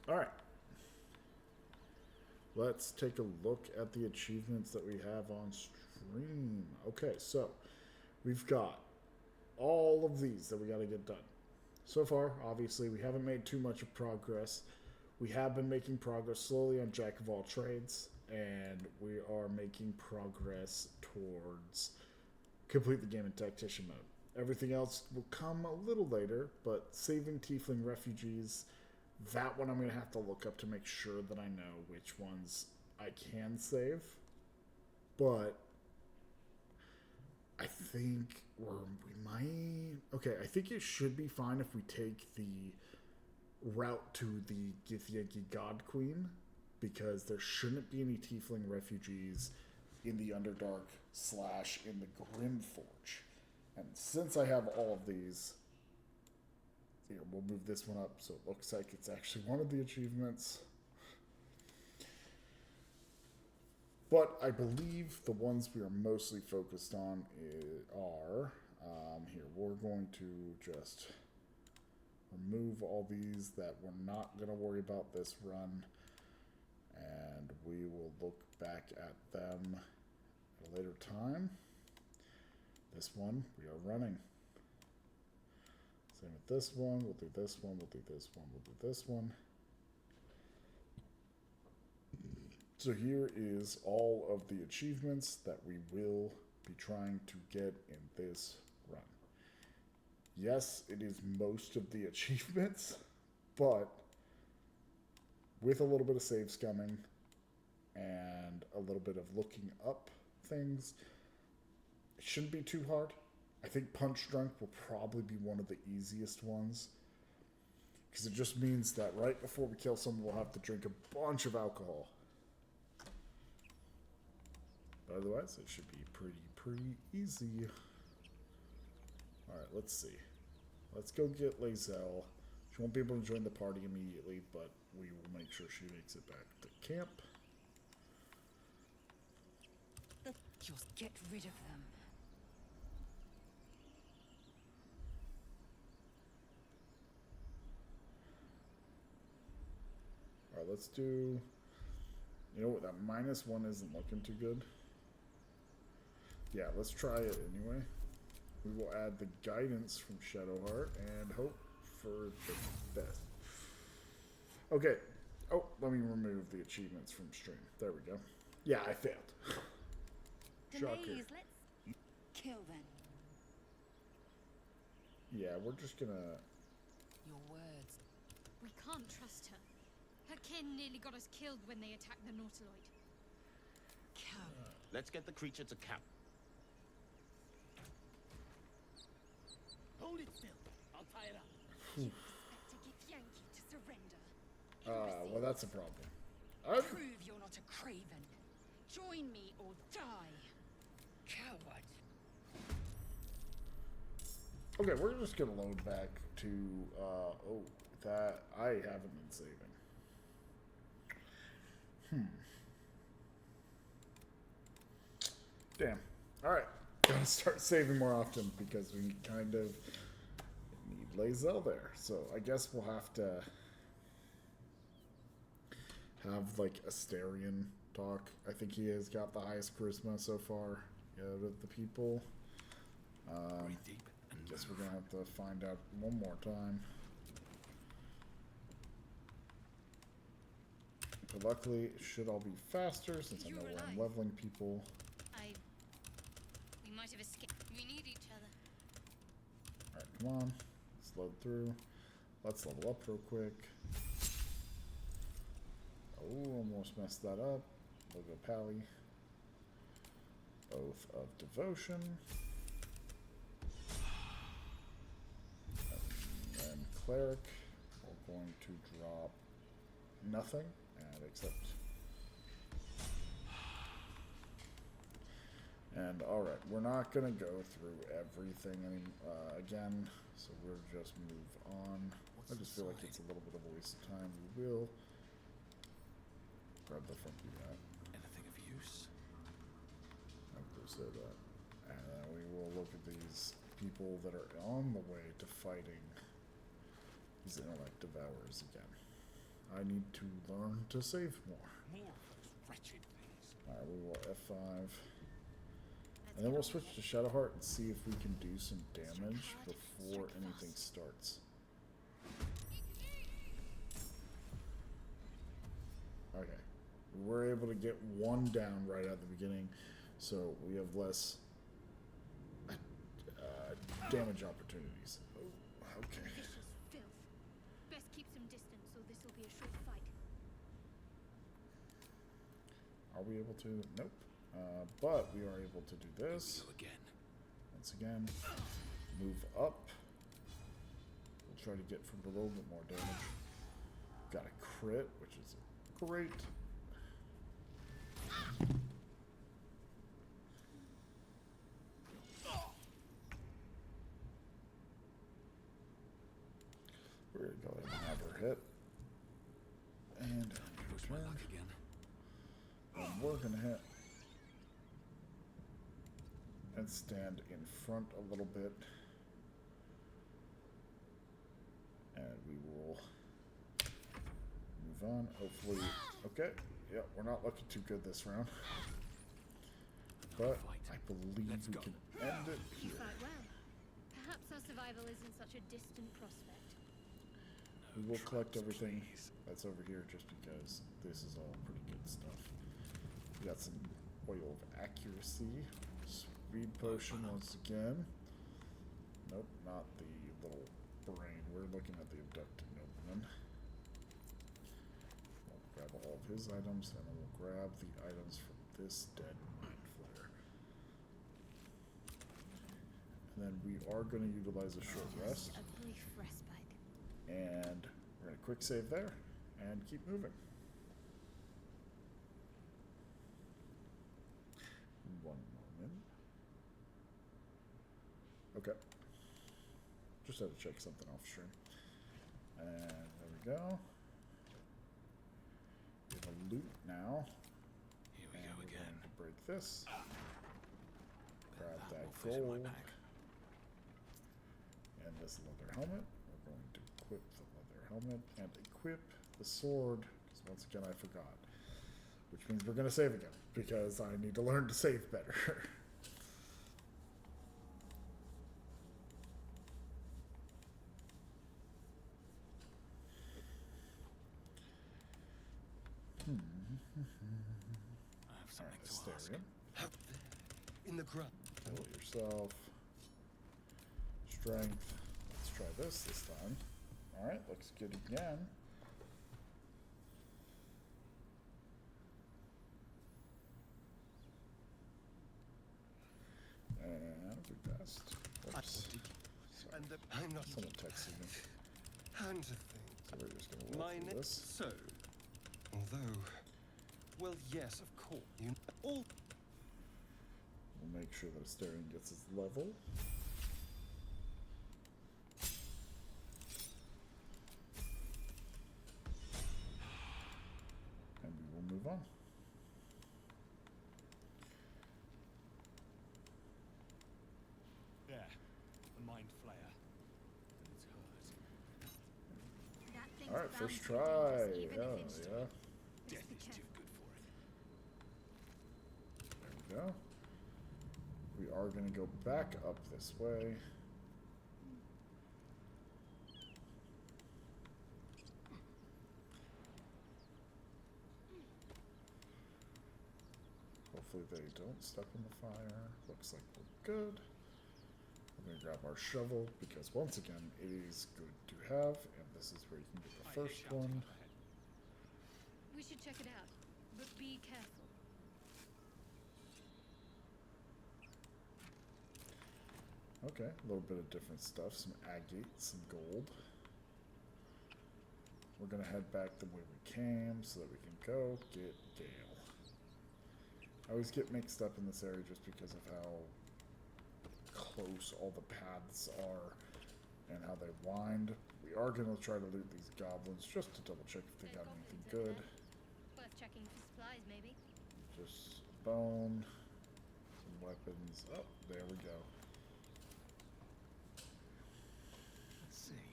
Alright. Let's take a look at the achievements that we have on stream. Okay, so we've got all of these that we got to get done. So far, obviously, we haven't made too much of progress. We have been making progress slowly on Jack of all trades, and we are making progress towards complete the game in Tactician mode. Everything else will come a little later, but saving Tiefling refugees, that one I'm going to have to look up to make sure that I know which ones I can save. But I think we might... Okay, I think it should be fine if we take the route to the Githyanki God Queen, because there shouldn't be any Tiefling refugees in the Underdark / in the Grimforge. And since I have all of these, here, we'll move this one up so it looks like it's actually one of the achievements. But I believe the ones we are mostly focused on are, here, we're going to just remove all these that we're not going to worry about this run, and we will look back at them at a later time. This one, we are running. Same with this one, we'll do this one, we'll do this one, we'll do this one. So here is all of the achievements that we will be trying to get in this run. Yes, it is most of the achievements, but with a little bit of save scumming and a little bit of looking up things. It shouldn't be too hard. I think Punch Drunk will probably be one of the easiest ones. Because it just means that right before we kill someone, we'll have to drink a bunch of alcohol. But otherwise, it should be pretty easy. Alright, let's see. Let's go get Lazelle. She won't be able to join the party immediately, but we will make sure she makes it back to camp. Just get rid of them. Alright, let's do... You know what, that -1 isn't looking too good. Yeah, let's try it anyway. We will add the guidance from Shadowheart and hope for the best. Okay. Oh, let me remove the achievements from stream. There we go. Yeah, I failed. Shocker. Denise, let's kill them. Yeah, we're just gonna... Your words. We can't trust her. Her kin nearly got us killed when they attacked the Nautiloid. Coward. Let's get the creature to camp. Hold it still. I'll tie it up. You expect to get Yankee to surrender. well, that's a problem. Prove you're not a craven. Join me or die. Coward. Okay, we're just gonna load back to, oh, that I haven't been saving. Damn. Alright. Gotta start saving more often because we kind of need Lazelle there. So I guess we'll have to have like Asterion talk. I think he has got the highest charisma so far out of the people. Breathe deep and Guess we're gonna have to find out one more time. But luckily, it should all be faster since I know where I'm leveling people. We might have escaped. We need each other. Alright, come on. Let's load through. Let's level up real quick. Oh, almost messed that up. Logo Pally. Oath of Devotion. And then Cleric. We're going to drop nothing and accept. And alright, we're not gonna go through everything again, so we'll just move on. I just feel like it's a little bit of a waste of time. We will grab the front unit. anything of use? I will say that. And then we will look at these people that are on the way to fighting these intellect devourers again. I need to learn to save more. More of those wretched things. Alright, we will F5. And then we'll switch to Shadowheart and see if we can do some damage before anything starts. Okay. We were able to get one down right at the beginning, so we have less damage opportunities. Oh, okay. Vicious filth. Best keep some distance, or this will be a short fight. Are we able to? Nope. But we are able to do this. Go again. Once again, move up. We'll try to get from a little bit more damage. Got a crit, which is great. We're gonna go ahead and have her hit. And Push my luck again. and we're gonna hit. And stand in front a little bit. And we will move on. Hopefully. Okay. Yeah, we're not looking too good this round. But I believe we can end it You here. fight well. Perhaps our survival isn't such a distant prospect. We will collect everything Please. that's over here just because this is all pretty good stuff. We got some oil of accuracy. Speed potion once again. Nope, not the little brain. We're looking at the abducted nobleman. We'll grab all of his items and then we'll grab the items from this dead mind flayer. And then we are going to utilize a short rest. A brief respite. And we're going to quick save there and keep moving. One moment. Okay. Just had to check something off stream. And there we go. We have a loot now. Here we And go we're again. going to break this. Grab That that wolf is in my gold. bag. And this leather helmet. We're going to equip the leather helmet and equip the sword. Because once again, I forgot. Which means we're going to save again. Because I need to learn to save better. I have something to ask. Astarion. Up there, in the ground. Heal yourself. Strength. Let's try this time. Alright, looks good again. And we passed. Oops. Sorry. And I'm not Someone texted me. hands of things. So we're just gonna roll My through next this. so. Although, well, yes, of course. You all. We'll make sure that Astarion gets his level. And we will move on. There. The mind flayer. It's hers. That thing's Alright, bound first to be try. dangerous, even Yeah, if it's yeah. Death is too good for it. There we go. We are going to go back up this way. Hopefully they don't step in the fire. Looks like we're good. We're going to grab our shovel because once again it is good to have, and this is where you can get the I hear first shouting one. overhead. We should check it out, but be careful. Okay, a little bit of different stuff. Some agate, some gold. We're gonna head back the way we came so that we can go get Gale. I always get mixed up in this area just because of how close all the paths are and how they wind. We are gonna try to loot these goblins just to double check if they got anything good. Worth checking for supplies, maybe. Just bone, some weapons. Oh, there we go. Let's see.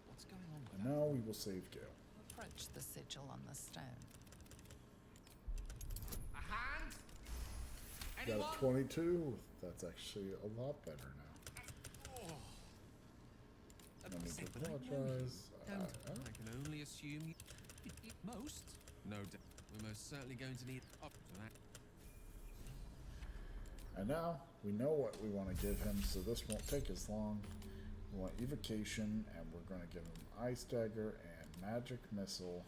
What's going on with And now we will save Gale. Approach the sigil on the stone. A hand? Got Anyone? a 22. That's actually a lot better now. No need to apologize. Don't. I can only assume you most. No doubt. We're most certainly going to need up to that. And now we know what we want to give him, so this won't take as long. We want evocation, and we're going to give him ice dagger and magic missile.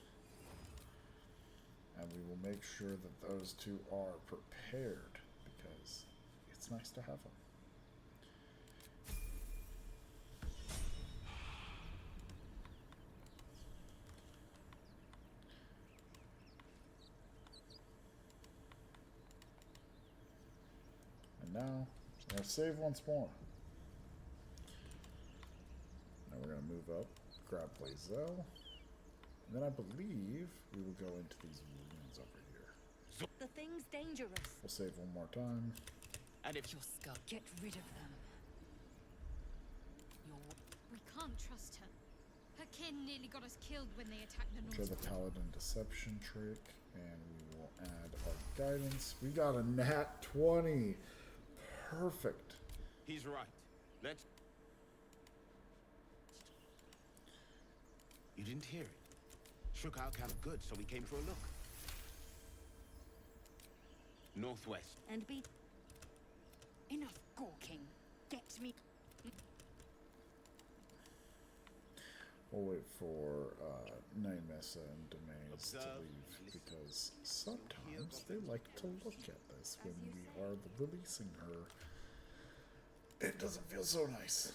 And we will make sure that those two are prepared because it's nice to have them. And now we're going to save once more. Now we're going to move up, grab Blazel, and then I believe we will go into these ruins over here. The thing's dangerous. We'll save one more time. And if your skull, get rid of them. We can't trust her. Her kin nearly got us killed when they attacked the Try North. the Paladin Deception trick, and we will add our guidance. We got a nat 20. Perfect. He's right. Let's... You didn't hear it. Shook our camp good, so we came for a look. Northwest. And be... Enough gawking. Get me... We'll wait for Naimessa and Demaze to Observe, leave listen. because sometimes they like to look at this when we are releasing her. It doesn't feel so nice.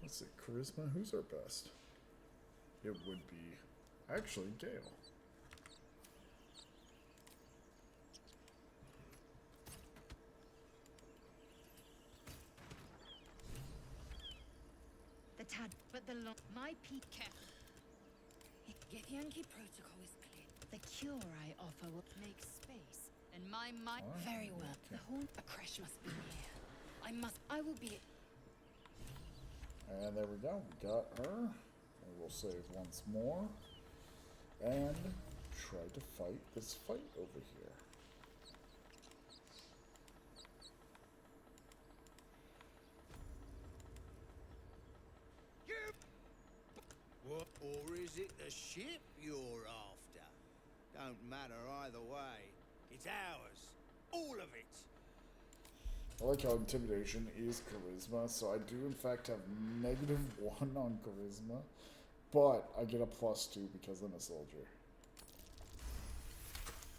Let's see, charisma. Who's our best? It would be actually Gale. The tad, but the my peak. Githyanki protocol is clear. The cure I offer will make space, and my mind. Alright, Very well. okay. The whole a crash must be here. I will be. And there we go. We got her. And we'll save once more. And try to fight this fight over here. What? Or is it the ship you're after? Don't matter either way. It's ours. All of it. I like how intimidation is charisma, so I do in fact have -1 on charisma, but I get a +2 because I'm a soldier.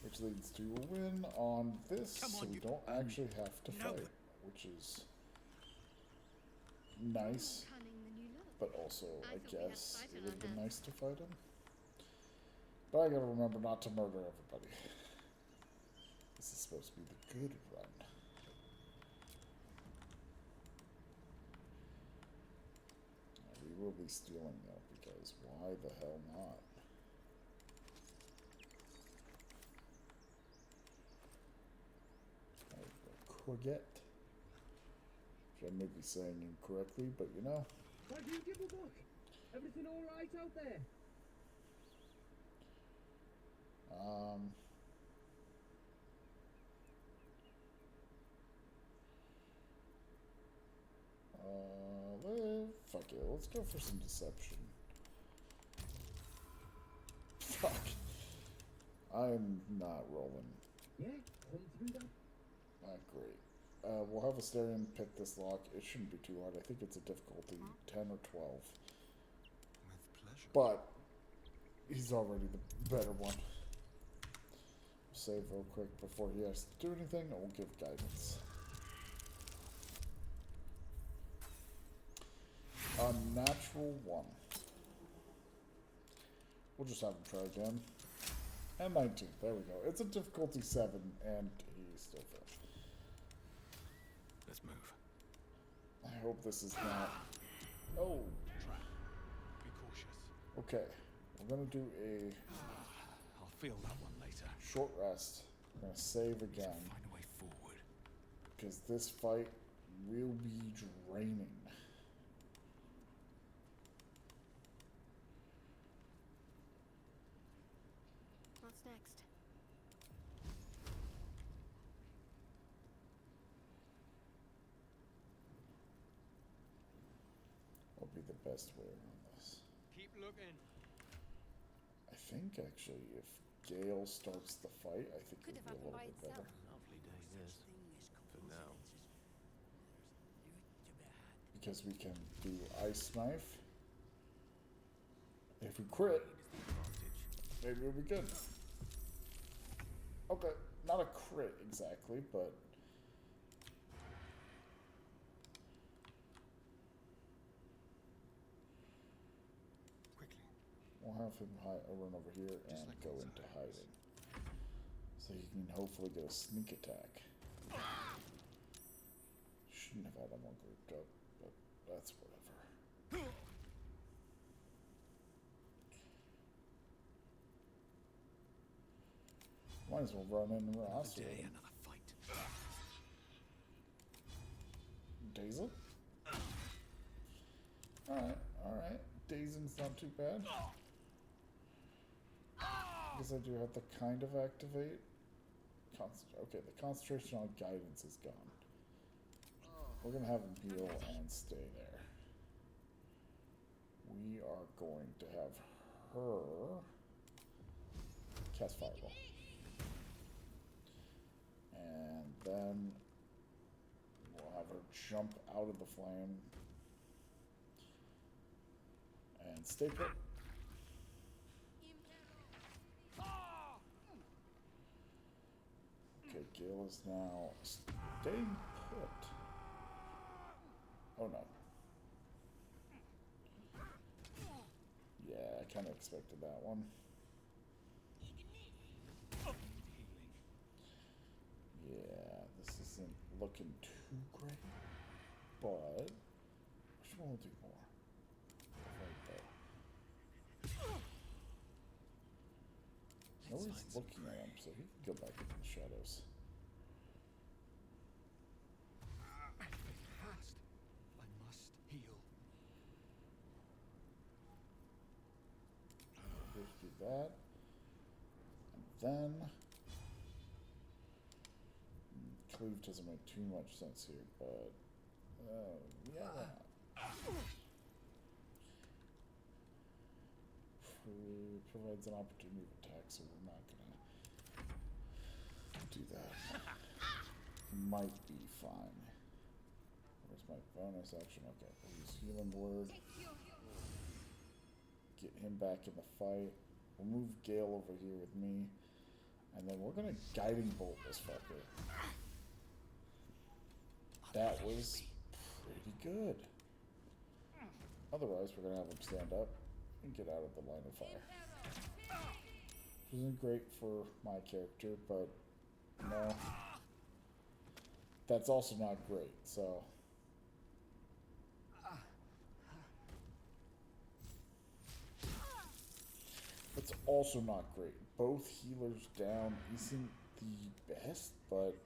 Which leads to a win on this, Come on, so we you- don't actually have to No. fight, which is nice, but also I guess it would have been nice to fight him. But I gotta remember not to murder everybody. This is supposed to be the good run. We will be stealing though, because why the hell not? Courgette. Which I may be saying incorrectly, but you know. Why do you give a book? Everything all right out there? Fuck it, let's go for some deception. Fuck. I'm not rolling. Yeah, come through that. Not great. We'll have Asterion pick this lock. It shouldn't be too hard. I think it's a difficulty 10 or 12. With pleasure. But he's already the better one. Save real quick before he has to do anything, and we'll give guidance. A natural 1. We'll just have him try again. And 19. There we go. It's a difficulty 7, and he still failed. Let's move. I hope this is not. Oh. Be cautious. Okay. We're gonna do a I'll feel that one later. short rest. We're gonna save again. Find a way forward. Because this fight will be draining. What's next? Will be the best way around this. Keep looking. I think actually, if Gale starts the fight, I think Could it'll have be a happened little by bit better. itself. Lovely day, yes. For now. Because we can do Ice Knife. If we crit, maybe it'll be good. Okay, not a crit exactly, but Quickly. we'll have him run over here and like go those into eyes. hiding. So he can hopefully get a sneak attack. Shouldn't have had him all grouped up, but that's whatever. Might as well run in Ross with Day, him. another fight. Daze it? Alright, alright. Dazing's not too bad. Because I do have to kind of activate. Okay, the concentration on guidance is gone. We're gonna have him heal and stay there. We are going to have her cast Fireball. And then we'll have her jump out of the flame and stay put. Okay, Gale is now staying put. Oh no. Yeah, I kind of expected that one. Yeah, this isn't looking too great, but which one will do more? Right there. Nobody's looking at him, so he can go back into the shadows. Fast. I must heal. Just do that. And then cleave doesn't make too much sense here, but yeah, why not? Provides an opportunity to attack, so we're not gonna do that. Might be fine. Where's my bonus action? Okay, we'll use Healing Word. Get him back in the fight. We'll move Gale over here with me. And then we're gonna Guiding Bolt this fucker. That was pretty good. Otherwise, we're gonna have him stand up and get out of the line of fire. Which isn't great for my character, but no. That's also not great, so. That's also not great. Both healers down isn't the best, but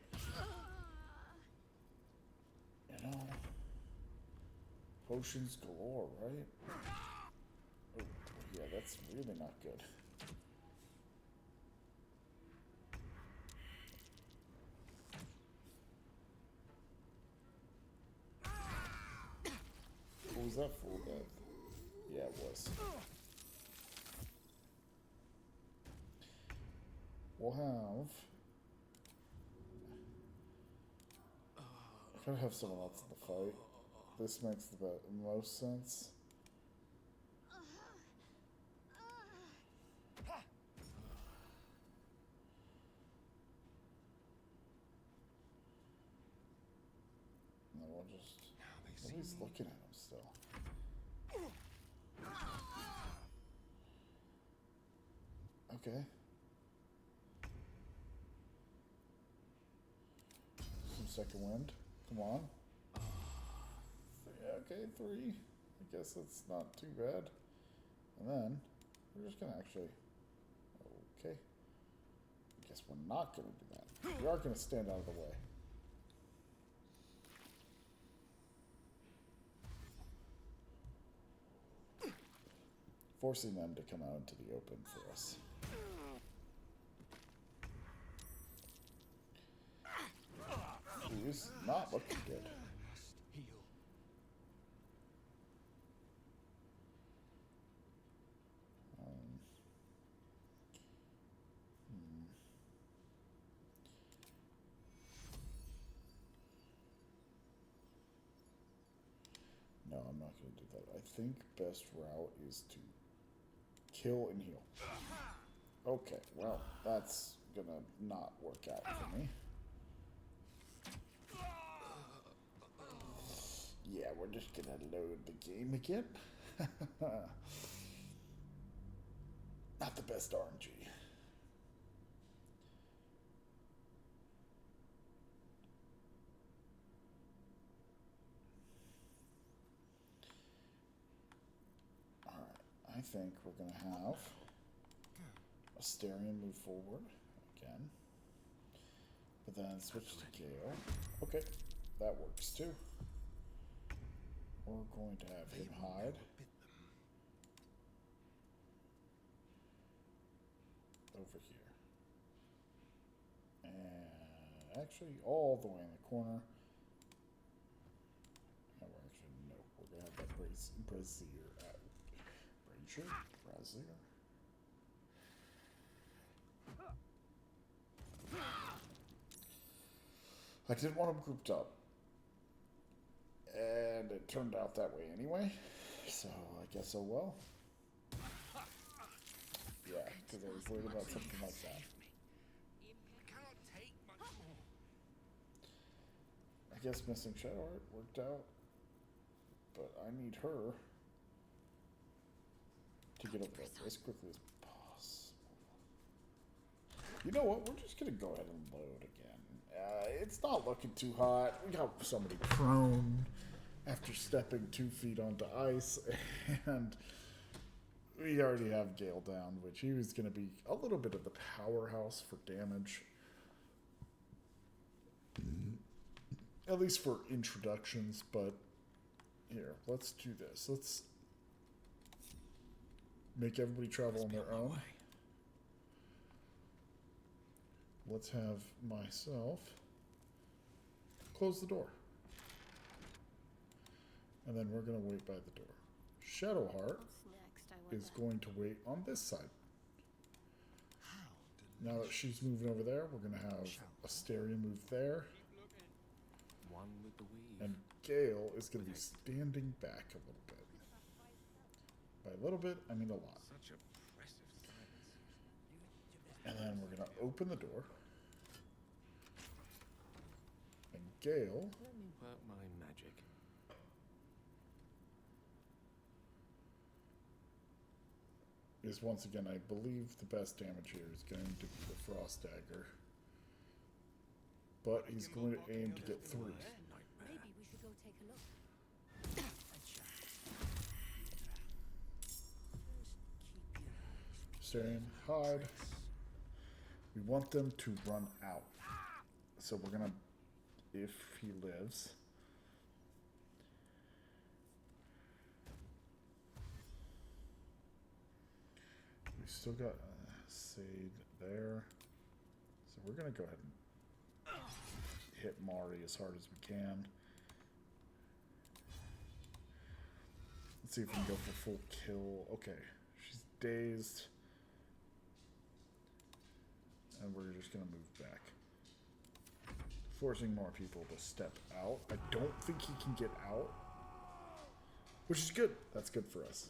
you know, potions galore, right? Oh, yeah, that's really not good. Oh, was that full death? Yeah, it was. We'll have... I gotta have someone else in the fight. This makes the most sense. And then we'll just... Nobody's looking at him still. Okay. Some second wind. Come on. Yeah, okay, 3. I guess that's not too bad. And then we're just gonna actually... Okay. I guess we're not gonna do that. We are gonna stand out of the way. Forcing them to come out into the open for us. Ooh, this is not looking good. No, I'm not going to do that. I think best route is to kill and heal. Okay, well, that's gonna not work out for me. Yeah, we're just gonna load the game again. Not the best RNG. Alright, I think we're gonna have Asterion move forward again. But then switch to Gale. Okay, that works too. We're going to have him hide. Over here. And actually all the way in the corner. And we're actually, no, we're going to have that Brazier out. Brazier? I didn't want them grouped up. And it turned out that way anyway. So I guess oh well. Yeah, because I was worried about something like that. I guess missing Shadow Art worked out but I need her to get over there as quickly as possible. You know what? We're just gonna go ahead and load again. It's not looking too hot. We got somebody prone after stepping 2 feet onto ice, and we already have Gale down, which he was gonna be a little bit of the powerhouse for damage. At least for introductions, but here, let's do this. Let's make everybody travel on their own. Let's have myself close the door. And then we're going to wait by the door. Shadowheart is going to wait on this side. Now that she's moving over there, we're going to have Asteria move there. One with the weave. And Gale is going to be standing back a little bit. By a little bit, I mean a lot. Such oppressive silence. And then we're going to open the door. And Gale Let me work my magic. is once again, I believe the best damage here is going to be the Frost Dagger. But he's going to aim to get 3. Maybe we should go take a look. Starion, hide. We want them to run out. So we're gonna, if he lives. We still got Sade there. So we're gonna go ahead and hit Mari as hard as we can. Let's see if we can go for full kill. Okay, she's dazed. And we're just going to move back. Forcing more people to step out. I don't think he can get out. Which is good. That's good for us.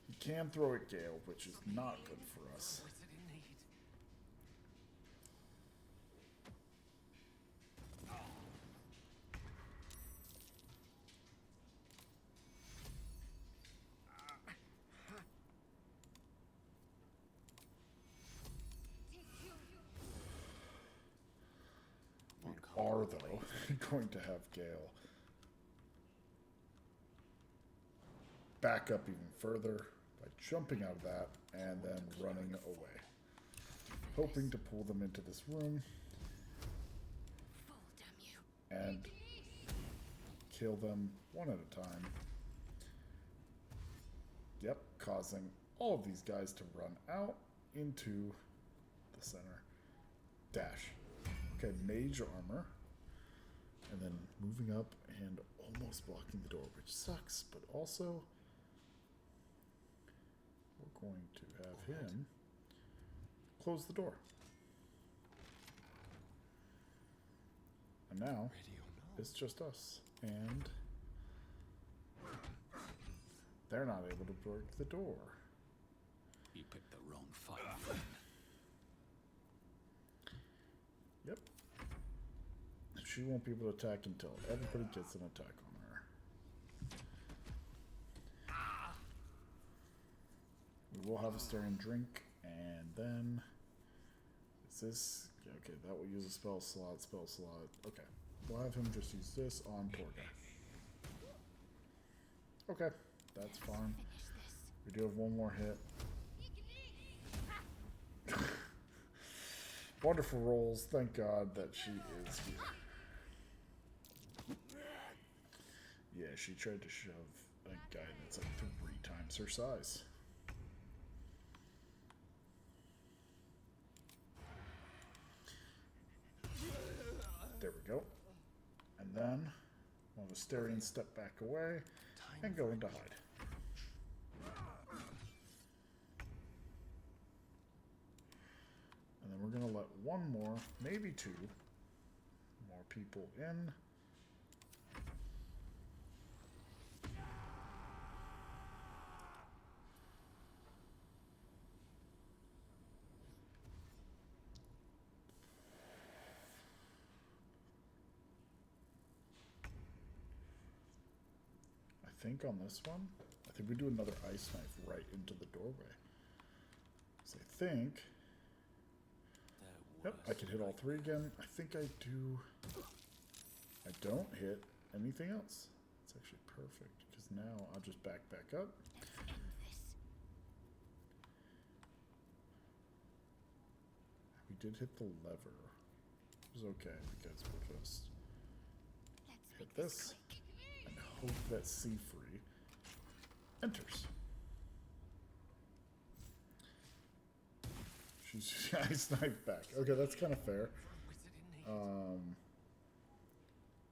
He can throw at Gale, which is not good for us. Are though going to have Gale back up even further by jumping out of that and then running away, hoping to pull them into this room and kill them one at a time. Yep, causing all of these guys to run out into the center. Dash. Okay, mage armor. And then moving up and almost blocking the door, which sucks, but also we're going to have him close the door. And now it's just us. And they're not able to break the door. You picked the wrong fight, friend. Yep. She won't be able to attack until everybody gets an attack on her. We will have a Starion drink, and then is this okay? That will use a spell slot. Okay, we'll have him just use this on Torga. Okay, that's fine. We do have one more hit. Wonderful rolls. Thank God that she is here. Yeah, she tried to shove a guy that's like 3 times her size. There we go. And then we'll have Asterion step back away and go into hide. And then we're going to let one more, maybe 2 more people in. think on this one, I think we do another ice knife right into the doorway. So I think, yep, I can hit all three again. I think I do. I don't hit anything else. It's actually perfect because now I'll just back up. We did hit the lever. It was okay because we'll just hit this and hope that C-Free enters. She's ice knife back. Okay, that's kind of fair.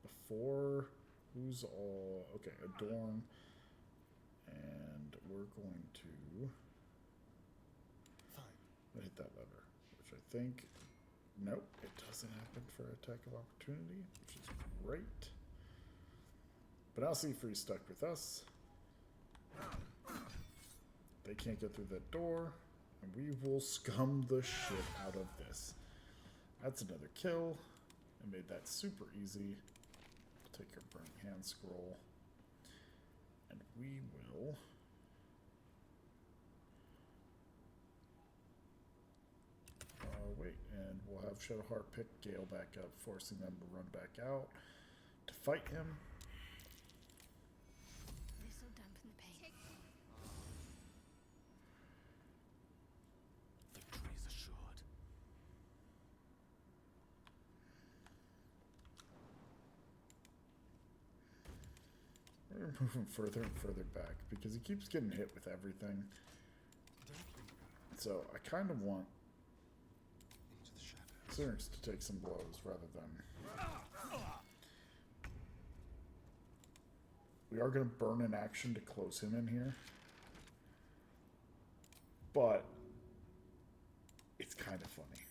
Before, who's all okay? Adorn, and we're going to hit that lever, which I think. Nope, it doesn't happen for attack of opportunity, which is great. But now C-Free's stuck with us. They can't get through that door, and we will scum the shit out of this. That's another kill. I made that super easy. Take our burning hand scroll, and we will. Wait, and we'll have Shadowheart pick Gale back up, forcing them to run back out to fight him. This'll dampen the pain. Victory is assured. We're going to move him further and further back because he keeps getting hit with everything. So I kind of want Syrinx to take some blows rather than... We are going to burn an action to close him in here. But it's kind of funny.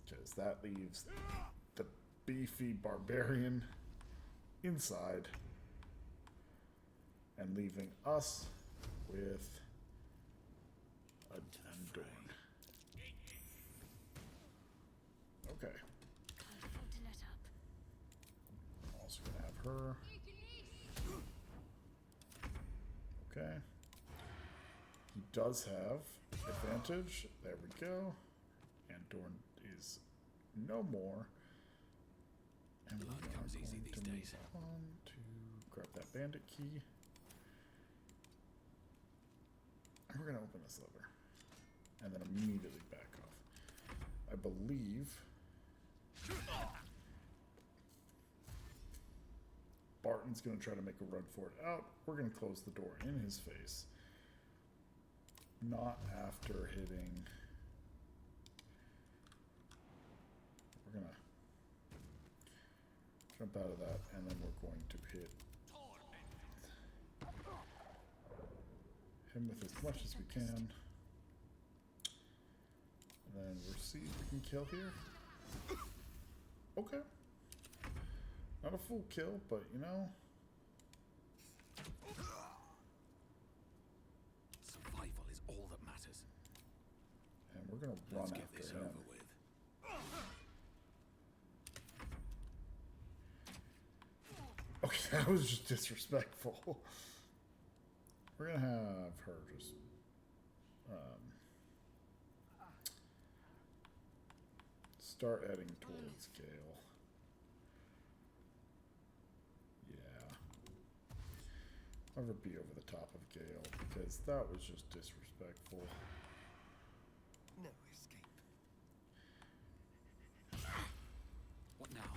Because that leaves the beefy barbarian inside and leaving us with a Adorn. Okay. Also gonna have her. Okay. He does have advantage. There we go. And Dorn is no more. And Blood comes easy these days. On to grab that bandit key. And we're gonna open this lever. And then immediately back off. I believe Barton's going to try to make a run for it out. We're going to close the door in his face. Not after hitting. We're going to jump out of that, and then we're going to hit him with as much as we can. And then we'll see if we can kill here. Okay. Not a full kill, but you know. Survival is all that matters. And we're gonna run Let's get after this him. over with. Okay, that was just disrespectful. We're gonna have her just start heading towards Gale. Yeah. I'll have her be over the top of Gale because that was just disrespectful. No escape. What now?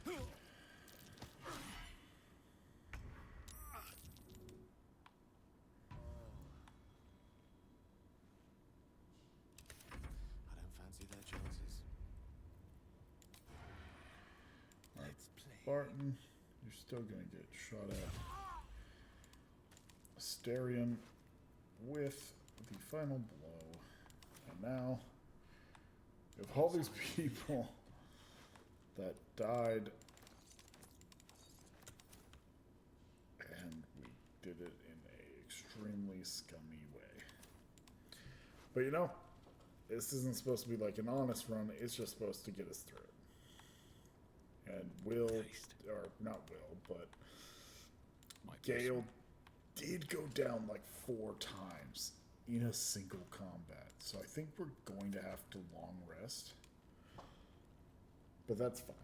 I don't fancy their chances. Let's play. Barton, you're still gonna get shot at. Asterion with the final blow. And now, we have all these people that died, and we did it in a extremely scummy, scummy way. But you know, this isn't supposed to be like an honest run. It's just supposed to get us through it. And Will, or not Will, but Gale did go down like 4 times in a single combat. So I think we're going to have to long rest. But that's fine.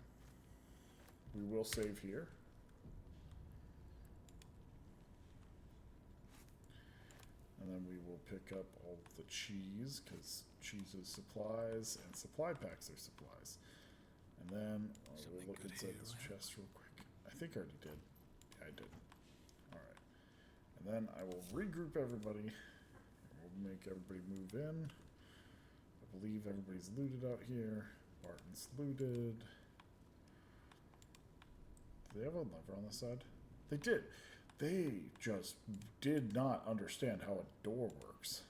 We will save here. And then we will pick up all the cheese, because cheese is supplies, and supply packs are supplies. And then we'll look inside this chest real quick. I think I already did. Yeah, I did. Alright. And then I will regroup everybody. We'll make everybody move in. I believe everybody's looted out here. Barton's looted. Do they have a lever on this side? They did. They just did not understand how a door works.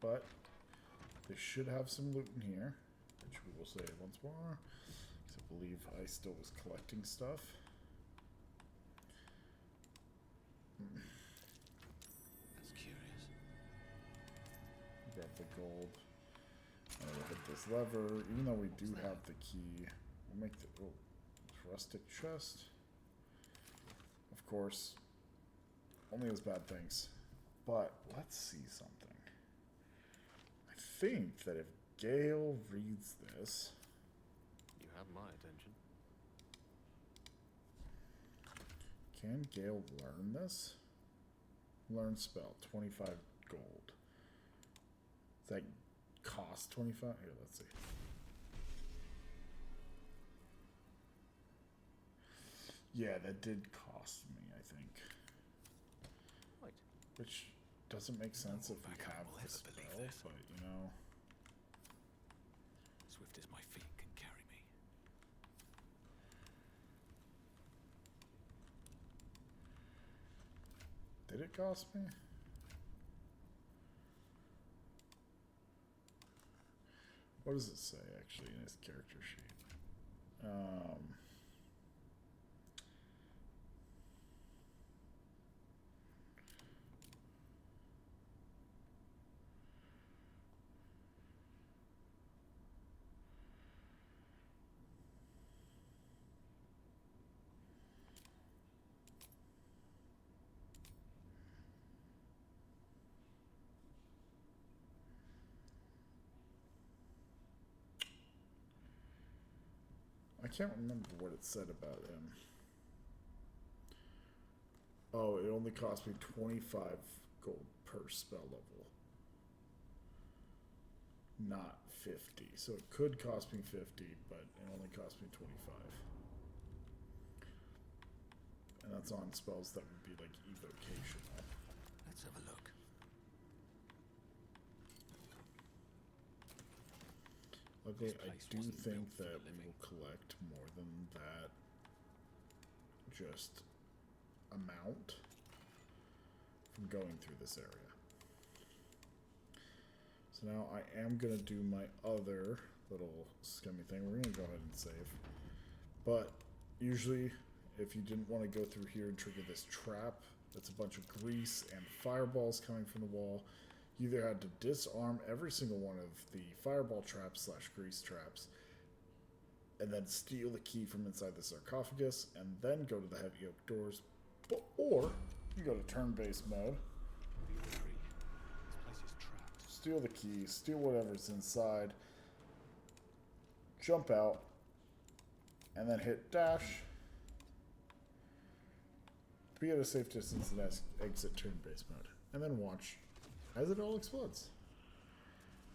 But they should have some loot in here, which we will save once more. Because I believe I still was collecting stuff. That's curious. Grab the gold. And we'll hit this lever. Even though we do have the key, we'll make the rustic chest. Of course, only has bad things. But let's see something. I think that if Gale reads this, You have my attention. can Gale learn this? Learn spell, 25 gold. Does that cost 25? Here, let's see. Yeah, that did cost me, I think. Right. Which doesn't make sense if we have the spell, but you know. Swift as my feet can carry me. Did it cost me? What does it say actually in his character sheet? I can't remember what it said about him. Oh, it only cost me 25 gold per spell level. Not 50. So it could cost me 50, but it only cost me 25. And that's on spells that would be like evocational. Let's have a look. Luckily, I do think that we will collect more than that just amount from going through this area. So now I am going to do my other little scummy thing. We're going to go ahead and save. But usually, if you didn't want to go through here and trigger this trap, that's a bunch of grease and fireballs coming from the wall. You either had to disarm every single one of the fireball traps / grease traps, and then steal the key from inside the sarcophagus, and then go to the heavy oak doors. Or you go to turn-based mode, This place is trapped. steal the key, steal whatever's inside, jump out, and then hit dash. Be at a safe distance and exit turn-based mode, and then watch as it all explodes.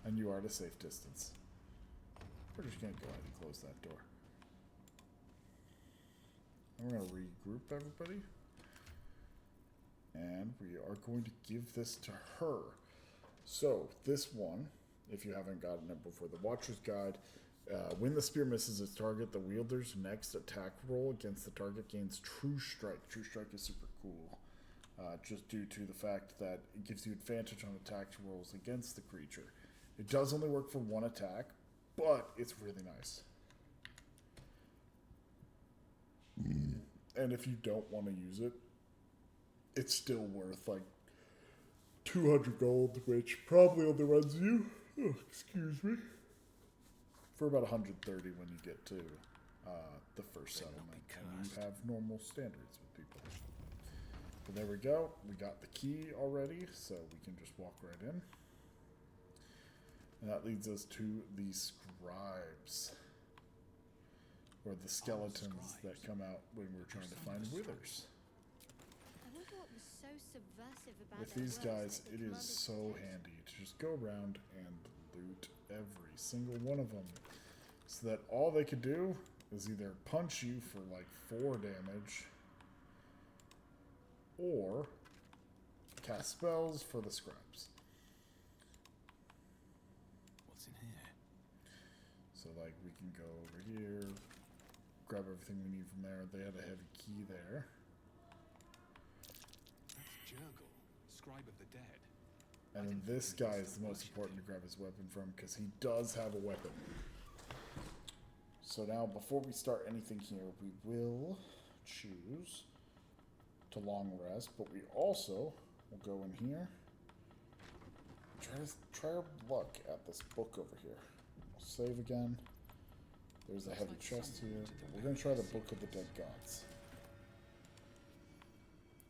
And you are at a safe distance. We're just gonna go ahead and close that door. And we're gonna regroup everybody. And we are going to give this to her. So, this one, if you haven't gotten it before, the Watcher's Guide. When the spear misses its target, the wielder's next attack roll against the target gains True Strike. True Strike is super cool. Just due to the fact that it gives you advantage on attack rolls against the creature. It does only work for one attack, but it's really nice. And if you don't want to use it, it's still worth like 200 gold, which probably only runs you, excuse me, for about 130 when you get to the first settlement and you have normal standards with people. But there we go. We got the key already, so we can just walk right in. And that leads us to the scribes, or the skeletons that come out when we're trying to find withers. I wonder what was so subversive about With their these works guys, that they it is commanded so death. handy to just go around and loot every single one of them. So that all they could do is either punch you for like 4 damage, or cast spells for the scribes. What's in here? So like we can go over here, grab everything we need from there. They had a heavy key there. That's Jurgle, scribe of the dead. And then this guy is the most important to grab his weapon from because he does have a weapon. So now before we start anything here, we will choose to long rest, but we also will go in here. Try our luck at this book over here. We'll save again. There's a heavy chest here. We're going to try the Book of the Dead Gods.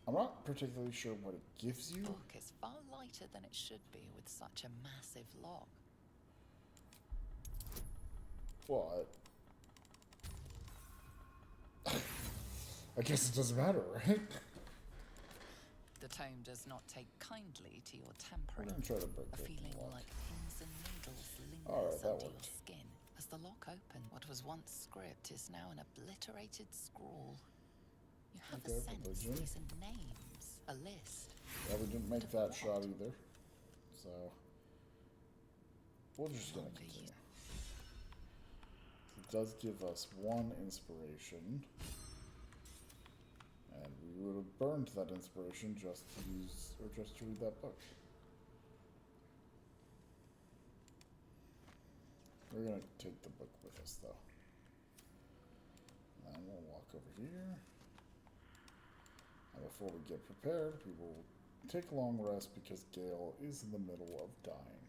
I'm not particularly sure what it gives you. The book is far lighter than it should be with such a massive lock. What? I guess it doesn't matter, right? The tome does not take kindly to your We're tampering. going to try to break A open feeling the lock. like pins and needles lingers Alright, that under your worked. skin. As the lock opened, what was once script is now an obliterated scrawl. You have Okay, a sense religion. these are names, a list. Yeah, we didn't make that shot either. So, we're just going to Longer continue. It does give us 1 inspiration. And we would have burned that inspiration just to use, or just to read that book. We're going to take the book with us, though. And we'll walk over here. And before we get prepared, we will take a long rest because Gale is in the middle of dying.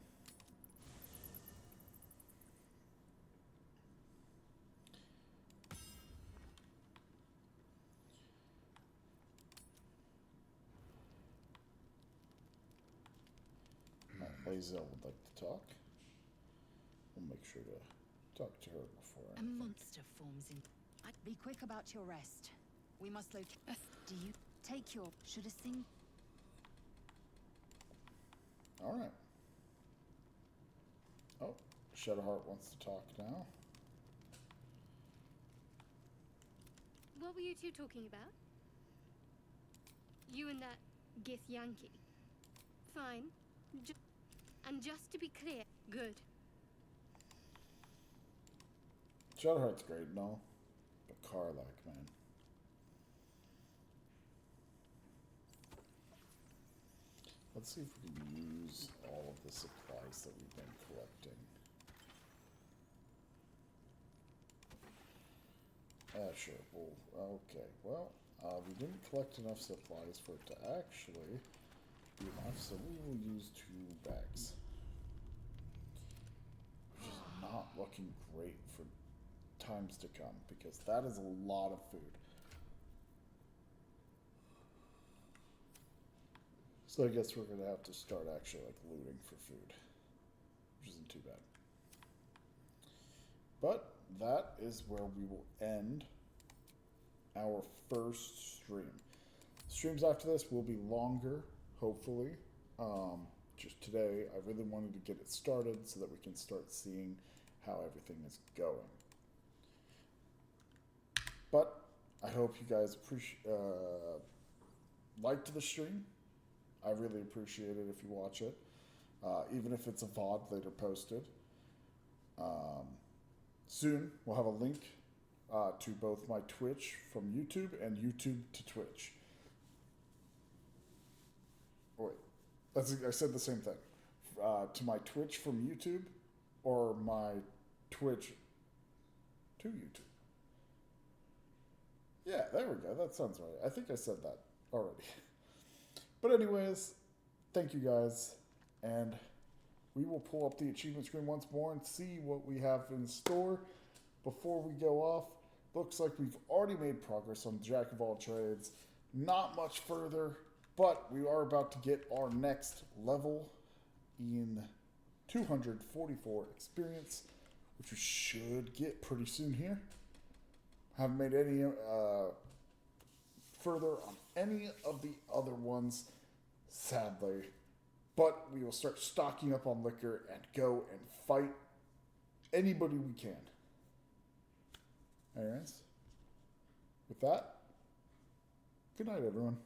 Lae'zel would like to talk. We'll make sure to talk to her before A anything. monster forms in. I'd be quick about your rest. We must locate. Do you take your? Should a sing? Alright. Oh, Shadowheart wants to talk now. What were you two talking about? You and that Gith Yankee. Fine. And just to be clear, good. Shadowheart's great and all, but Karlak, man. Let's see if we can use all of the supplies that we've been collecting. Sure. Well, okay. Well, we didn't collect enough supplies for it to actually be enough, so we will use 2 bags. Which is not looking great for times to come, because that is a lot of food. So I guess we're going to have to start actually like looting for food, which isn't too bad. But that is where we will end our first stream. Streams after this will be longer, hopefully. Just today, I really wanted to get it started so that we can start seeing how everything is going. But I hope you guys liked the stream. I really appreciate it if you watch it, even if it's a VOD later posted. Soon we'll have a link to both my Twitch from YouTube and YouTube to Twitch. Oh, wait, I said the same thing. To my Twitch from YouTube or my Twitch to YouTube. Yeah, there we go. That sounds right. I think I said that already. But anyways, thank you guys. And we will pull up the achievement screen once more and see what we have in store before we go off. Looks like we've already made progress on Jack of all trades. Not much further, but we are about to get our next level in 244 experience, which we should get pretty soon here. Haven't made any further on any of the other ones, sadly. But we will start stocking up on liquor and go and fight anybody we can. Anyways, with that, good night, everyone.